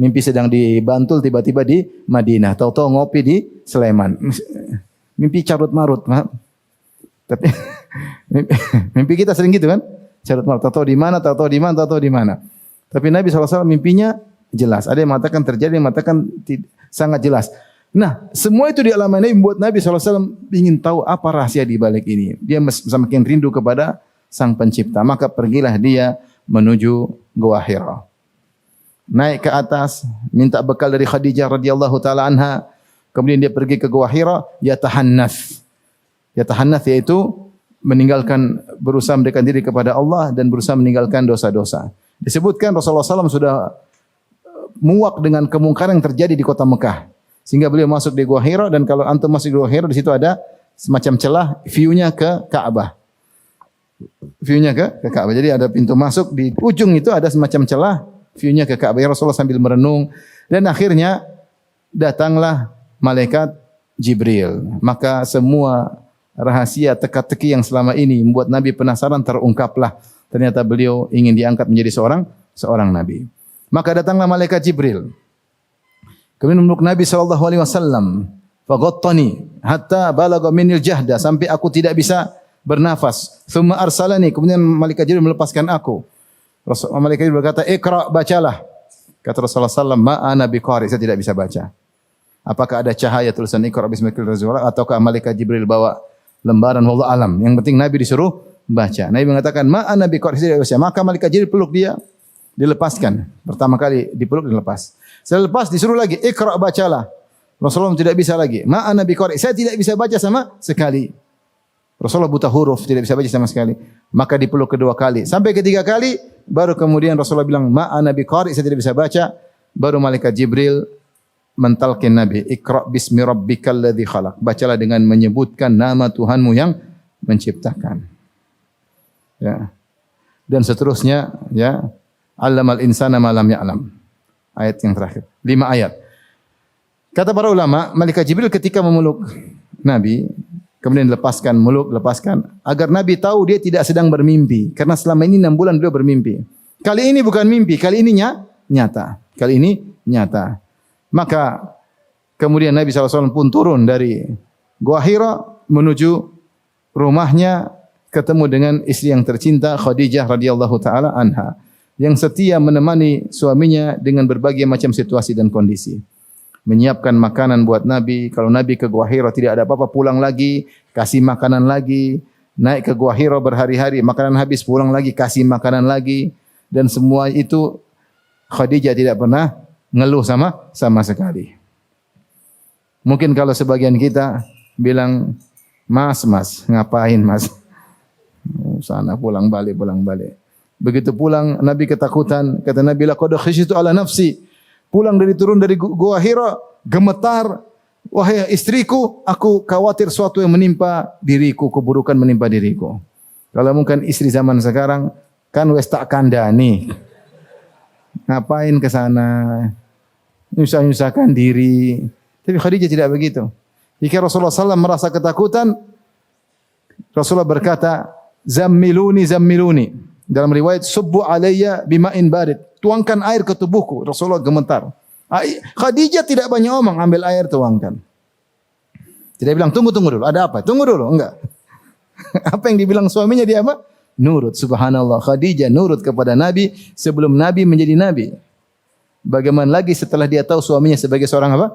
Mimpi sedang di Bantul, tiba-tiba di Madinah. Tahu-tahu ngopi di Sleman. Mimpi carut marut. Tapi mimpi kita sering gitu kan? carut marut, tahu di mana, tahu di mana, tahu di mana. Tapi Nabi SAW mimpinya jelas. Ada yang mengatakan terjadi, yang mengatakan sangat jelas. Nah, semua itu di alam Nabi membuat Nabi SAW ingin tahu apa rahasia di balik ini. Dia semakin rindu kepada Sang Pencipta. Maka pergilah dia menuju Gua Hira. Naik ke atas, minta bekal dari Khadijah radhiyallahu taala anha. Kemudian dia pergi ke Gua Hira, yatahannath. Yatahannath yaitu meninggalkan, berusaha mendekatkan diri kepada Allah dan berusaha meninggalkan dosa-dosa. Disebutkan Rasulullah SAW sudah muak dengan kemungkaran yang terjadi di kota Mekah. Sehingga beliau masuk di Gua Hira, dan kalau antum masuk di Gua Hira, di situ ada semacam celah view-nya ke Ka'bah. View-nya ke Ka'bah. Jadi ada pintu masuk, di ujung itu ada semacam celah view-nya ke Ka'bah. Rasulullah sambil merenung, dan akhirnya datanglah malaikat Jibril. Maka semua rahasia teka-teki yang selama ini membuat Nabi penasaran terungkaplah. Ternyata beliau ingin diangkat menjadi seorang nabi. Maka datanglah malaikat Jibril. Kemudian memeluk Nabi SAW. Faghattani hatta balagha minil jahda, sampai aku tidak bisa bernafas. Tsumma arsalani, kemudian malaikat Jibril melepaskan aku. Malaikat Jibril berkata, "Iqra, bacalah." Kata Rasulullah SAW, "Ma ana biqari," saya tidak bisa baca. Apakah ada cahaya tulisan Iqra bismikal rasulullah, ataukah malaikat Jibril bawa lembaran, wallahu alam. Yang penting Nabi disuruh baca. Nabi mengatakan, "Ma ana biqari," saya tidak bisa. Maka malaikat Jibril peluk dia, dilepaskan. Pertama kali dipeluk, dilepas. Setelah lepas disuruh lagi, "Iqra, bacalah." Rasulullah tidak bisa lagi. "Ma ana biqari," saya tidak bisa baca sama sekali. Rasulullah buta huruf, tidak bisa baca sama sekali. Maka dipeluk kedua kali. Sampai ketiga kali, baru kemudian Rasulullah bilang, "Ma ana biqari," saya tidak bisa baca. Baru malaikat Jibril mentalkin Nabi, "Iqra bismi rabbikal ladzi khalaq." Bacalah dengan menyebutkan nama Tuhanmu yang menciptakan. Ya. Dan seterusnya, ya. "Allamal insana ma lam ya'lam." Ayat yang terakhir. 5 ayat. Kata para ulama, malaikat Jibril ketika memeluk Nabi, kemudian lepaskan, lepaskan, agar Nabi tahu dia tidak sedang bermimpi. Karena selama ini 6 bulan beliau bermimpi. Kali ini bukan mimpi, kali ini nyata. Kali ini nyata. Maka kemudian Nabi SAW pun turun dari Gua Hira menuju rumahnya, ketemu dengan istri yang tercinta Khadijah radhiyallahu taala anha, yang setia menemani suaminya dengan berbagai macam situasi dan kondisi. Menyiapkan makanan buat Nabi. Kalau Nabi ke Gua Hira tidak ada apa-apa, pulang lagi, kasih makanan lagi. Naik ke Gua Hira berhari-hari, makanan habis, pulang lagi, kasih makanan lagi. Dan semua itu Khadijah tidak pernah ngeluh sama sekali. Mungkin kalau sebagian kita bilang, Mas, ngapain Mas? Sana pulang balik. Begitu pulang, Nabi ketakutan. Kata Nabi, "Laqad khasyitu ala nafsi." Pulang turun dari Gua Hira, gemetar. "Wahai istriku, aku khawatir suatu yang menimpa diriku, keburukan menimpa diriku." Kalau mungkin istri zaman sekarang, kan wes tak kandani. Ngapain ke sana? Nyusah-nyusahkan diri. Tapi Khadijah tidak begitu. Jika Rasulullah SAW merasa ketakutan, Rasulullah berkata, "Zammiluni." Dalam riwayat, "Subbu alayya bima'in barid." Tuangkan air ke tubuhku. Rasulullah gemetar. Khadijah tidak banyak omong, ambil air tuangkan. Tidak bilang, tunggu dulu, ada apa? Tunggu dulu, enggak. Apa yang dibilang suaminya, dia apa? Nurut. Subhanallah, Khadijah nurut kepada Nabi sebelum Nabi menjadi Nabi. Bagaimana lagi setelah dia tahu suaminya sebagai seorang apa?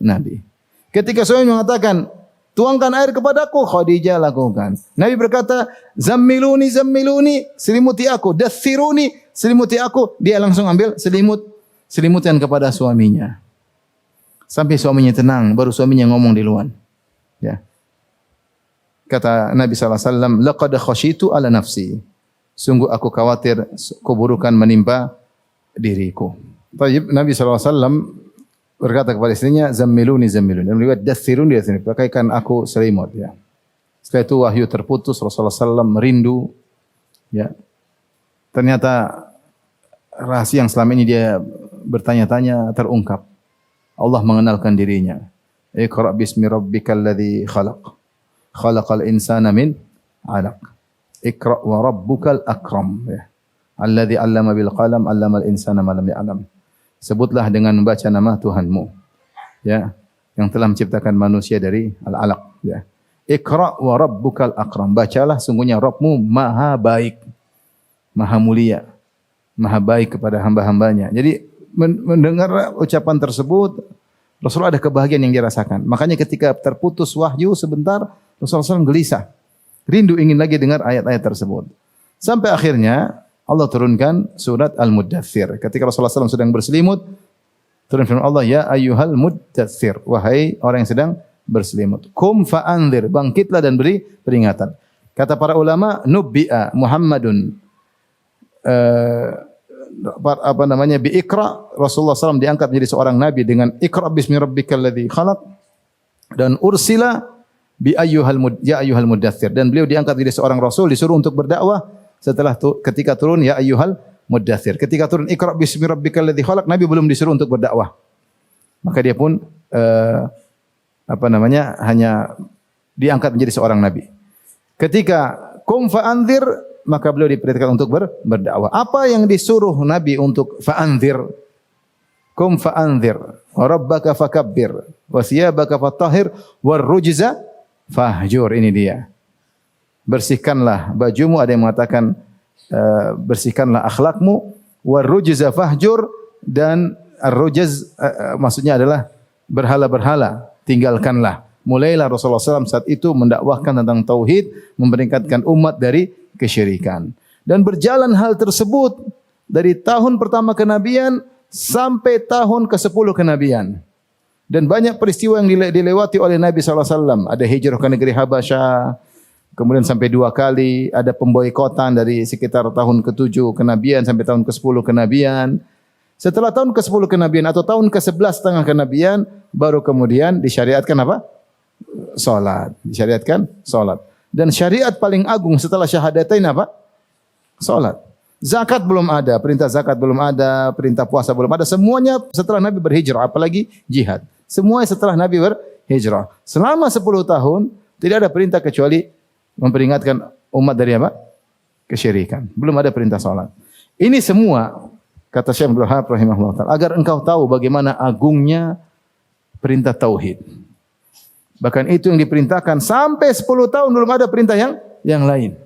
Nabi. Ketika suami mengatakan, "Tuangkan air kepadaku," Khadijah lakukan. Nabi berkata, "Zammiluni, selimuti aku. Dathiruni, selimuti aku." Dia langsung ambil selimutan kepada suaminya. Sampai suaminya tenang, baru suaminya ngomong di luar. Ya. Kata Nabi SAW, "Laqad khasyitu ala nafsi." Sungguh aku khawatir keburukan menimpa diriku. Nabi SAW berkata kepada istrinya, "Zammiluni." Dan riwayat dathiruni, pakaikan aku selimut. Ya. Setelah itu wahyu terputus, Rasulullah SAW merindu. Ya. Ternyata rahasia yang selama ini dia bertanya-tanya terungkap. Allah mengenalkan dirinya. "Iqra bismi rabbikal ladzi khalaq. Khalaqal insana min 'alaq. Iqra wa rabbukal akram." Ya. "Alladzi 'allama bil qalam, 'allamal insana ma lam ya'lam." Sebutlah dengan membaca nama Tuhanmu, ya, yang telah menciptakan manusia dari al-alaq. Ya. "Iqra wa rabbukal akram." Bacalah, sungguhnya Rabbmu maha baik. maha mulia, maha baik kepada hamba-hambanya. Jadi mendengar ucapan tersebut, Rasulullah ada kebahagiaan yang dirasakan. Makanya ketika terputus wahyu sebentar, Rasulullah SAW gelisah. Rindu ingin lagi dengar ayat-ayat tersebut. Sampai akhirnya Allah turunkan surat Al-Muddathir. Ketika Rasulullah SAW sedang berselimut, turun firman Allah, ya ayyuhal muddathir. Wahai orang yang sedang berselimut. Kum fa'anzir. Bangkitlah dan beri peringatan. Kata para ulama, nubbi'a Muhammadun bi Iqra. Rasulullah SAW diangkat menjadi seorang nabi dengan Iqra bismi rabbikal ladzi khalaq, dan ursila bi ayyuhal muddathir, dan beliau diangkat menjadi seorang rasul, disuruh untuk berdakwah setelah ketika turun ya ayyuhal muddathir. Ketika turun Iqra bismi rabbikal ladzi khalaq, nabi belum disuruh untuk berdakwah. Maka dia pun hanya diangkat menjadi seorang nabi. Ketika kum fa'anzir, maka beliau diperintahkan untuk berdakwah. Apa yang disuruh Nabi untuk fa'anzir? Kum fa'anzir, wa rabbaka fakabbir, wa thiyabaka fatahhir, war rujza fahjur. Ini dia. Bersihkanlah bajumu, ada yang mengatakan bersihkanlah akhlakmu, war rujza fahjur, dan ar-rujz maksudnya adalah berhala-berhala, tinggalkanlah. Mulailah Rasulullah SAW saat itu mendakwahkan tentang tauhid, memperingatkan umat dari kesyirikan. Dan berjalan hal tersebut dari tahun pertama kenabian sampai tahun ke-10 kenabian. Dan banyak peristiwa yang dilewati oleh Nabi SAW. Ada hijrah ke negeri Habasyah, kemudian sampai 2 kali. Ada pemboikotan dari sekitar tahun ke-7 kenabian sampai tahun ke-10 kenabian. Setelah tahun ke-10 kenabian atau tahun ke-11 setengah kenabian, baru kemudian disyariatkan apa? Salat. Disyariatkan salat. Dan syariat paling agung setelah syahadatain apa? Salat. Zakat belum ada, perintah zakat belum ada, perintah puasa belum ada. Semuanya setelah Nabi berhijrah, apalagi jihad. Semuanya setelah Nabi berhijrah. Selama 10 tahun tidak ada perintah kecuali memperingatkan umat dari apa? Kesyirikan. Belum ada perintah salat. Ini semua kata Syekh Abdul Wahab rahimahullah ta'ala, agar engkau tahu bagaimana agungnya perintah tauhid. Bahkan itu yang diperintahkan sampai 10 tahun belum ada perintah yang lain.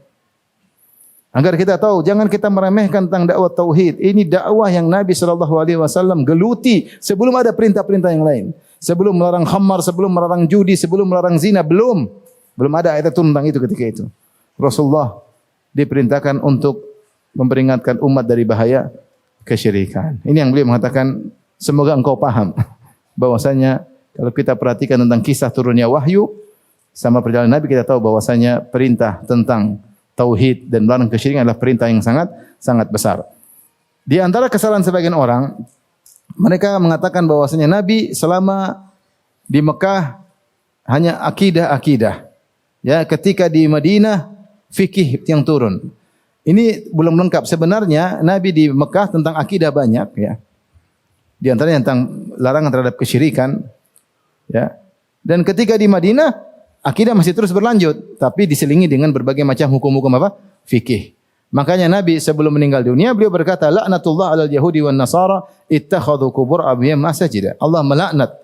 Agar kita tahu, jangan kita meremehkan tentang dakwah tauhid. Ini dakwah yang Nabi SAW geluti sebelum ada perintah-perintah yang lain. Sebelum melarang khamar, sebelum melarang judi, sebelum melarang zina, belum ada ayat tentang itu ketika itu. Rasulullah diperintahkan untuk memperingatkan umat dari bahaya kesyirikan. Ini yang beliau mengatakan, semoga engkau paham bahwasanya kalau kita perhatikan tentang kisah turunnya wahyu sama perjalanan Nabi, kita tahu bahwasanya perintah tentang tauhid dan melarang kesyirikan adalah perintah yang sangat besar. Di antara kesalahan sebagian orang, mereka mengatakan bahwasanya Nabi selama di Mekah hanya akidah. Ya, ketika di Madinah fikih yang turun. Ini belum lengkap. Sebenarnya Nabi di Mekah tentang akidah banyak, ya. Di antaranya tentang larangan terhadap kesyirikan. Ya. Dan ketika di Madinah, akidah masih terus berlanjut, tapi diselingi dengan berbagai macam hukum-hukum apa? Fikih. Makanya Nabi sebelum meninggal dunia, beliau berkata, "La'natullah 'alal yahudi wan nasara ittakhadhu qubur anbiya'ihim masajida." Allah melaknat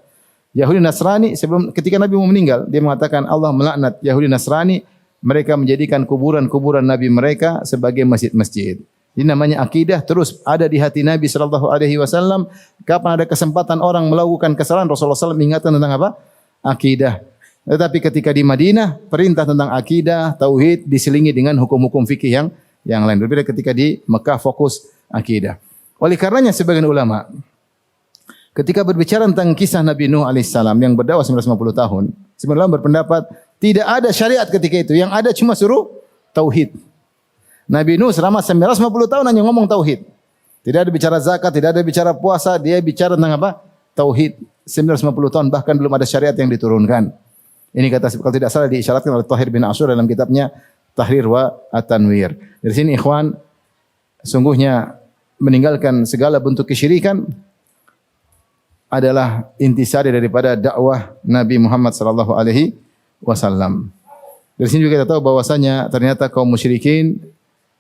Yahudi Nasrani ketika Nabi mau meninggal, dia mengatakan Allah melaknat Yahudi Nasrani, mereka menjadikan kuburan-kuburan Nabi mereka sebagai masjid-masjid. Ini namanya akidah terus ada di hati Nabi SAW. Kapan ada kesempatan orang melakukan kesalahan, Rasulullah SAW mengingatkan tentang apa? Akidah. Tetapi ketika di Madinah, perintah tentang akidah, tauhid diselingi dengan hukum-hukum fikih yang lain. Berbeda ketika di Mekah fokus akidah. Oleh karenanya sebagian ulama ketika berbicara tentang kisah Nabi Nuh alaihissalam yang berdakwah 950 tahun, sebagian ulama berpendapat tidak ada syariat ketika itu, yang ada cuma suruh tauhid. Nabi Nuh selama 950 tahun hanya ngomong tauhid. Tidak ada bicara zakat, tidak ada bicara puasa, dia bicara tentang apa? Tauhid. 950 tahun bahkan belum ada syariat yang diturunkan. Ini kata kalau tidak salah diisyaratkan oleh Tahir bin Ashur dalam kitabnya Tahrir wa At-Tanwir. Dari sini ikhwan, sungguhnya meninggalkan segala bentuk kesyirikan adalah intisari daripada dakwah Nabi Muhammad sallallahu alaihi wasallam. Dari sini juga kita tahu bahwasanya ternyata kaum musyrikin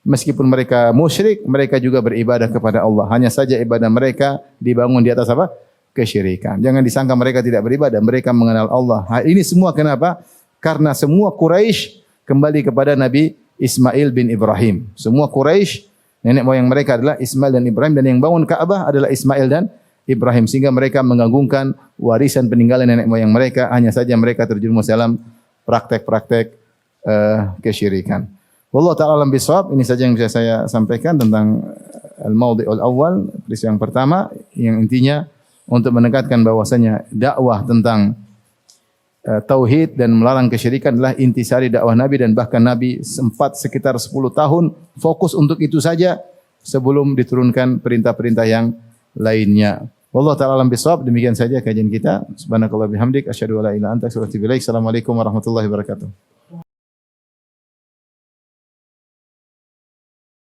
meskipun mereka musyrik, mereka juga beribadah kepada Allah. Hanya saja ibadah mereka dibangun di atas apa? Kesyirikan. Jangan disangka mereka tidak beribadah, mereka mengenal Allah. Ini semua kenapa? Karena semua Quraisy kembali kepada Nabi Ismail bin Ibrahim. Semua Quraisy Nenek moyang mereka adalah Ismail dan Ibrahim, dan yang bangun Ka'bah adalah Ismail dan Ibrahim, sehingga mereka mengagungkan warisan peninggalan nenek moyang mereka. Hanya saja mereka terjerumus dalam praktek-praktek kesyirikan. Wallahu ta'ala alam bisawab. Ini saja yang bisa saya sampaikan tentang al-maudhi'ul awal, peristiwa yang pertama, yang intinya untuk menekankan bahwasanya dakwah tentang tauhid dan melarang kesyirikan adalah intisari dakwah Nabi, dan bahkan Nabi sempat sekitar 10 tahun fokus untuk itu saja sebelum diturunkan perintah-perintah yang lainnya. Wallahu ta'ala alam bisawab. Demikian saja kajian kita. Subhanakallah bihamdik asyhadu an la ilaha illa anta astaghfiruka wa atubu ilaik. Assalamualaikum warahmatullahi wabarakatuh.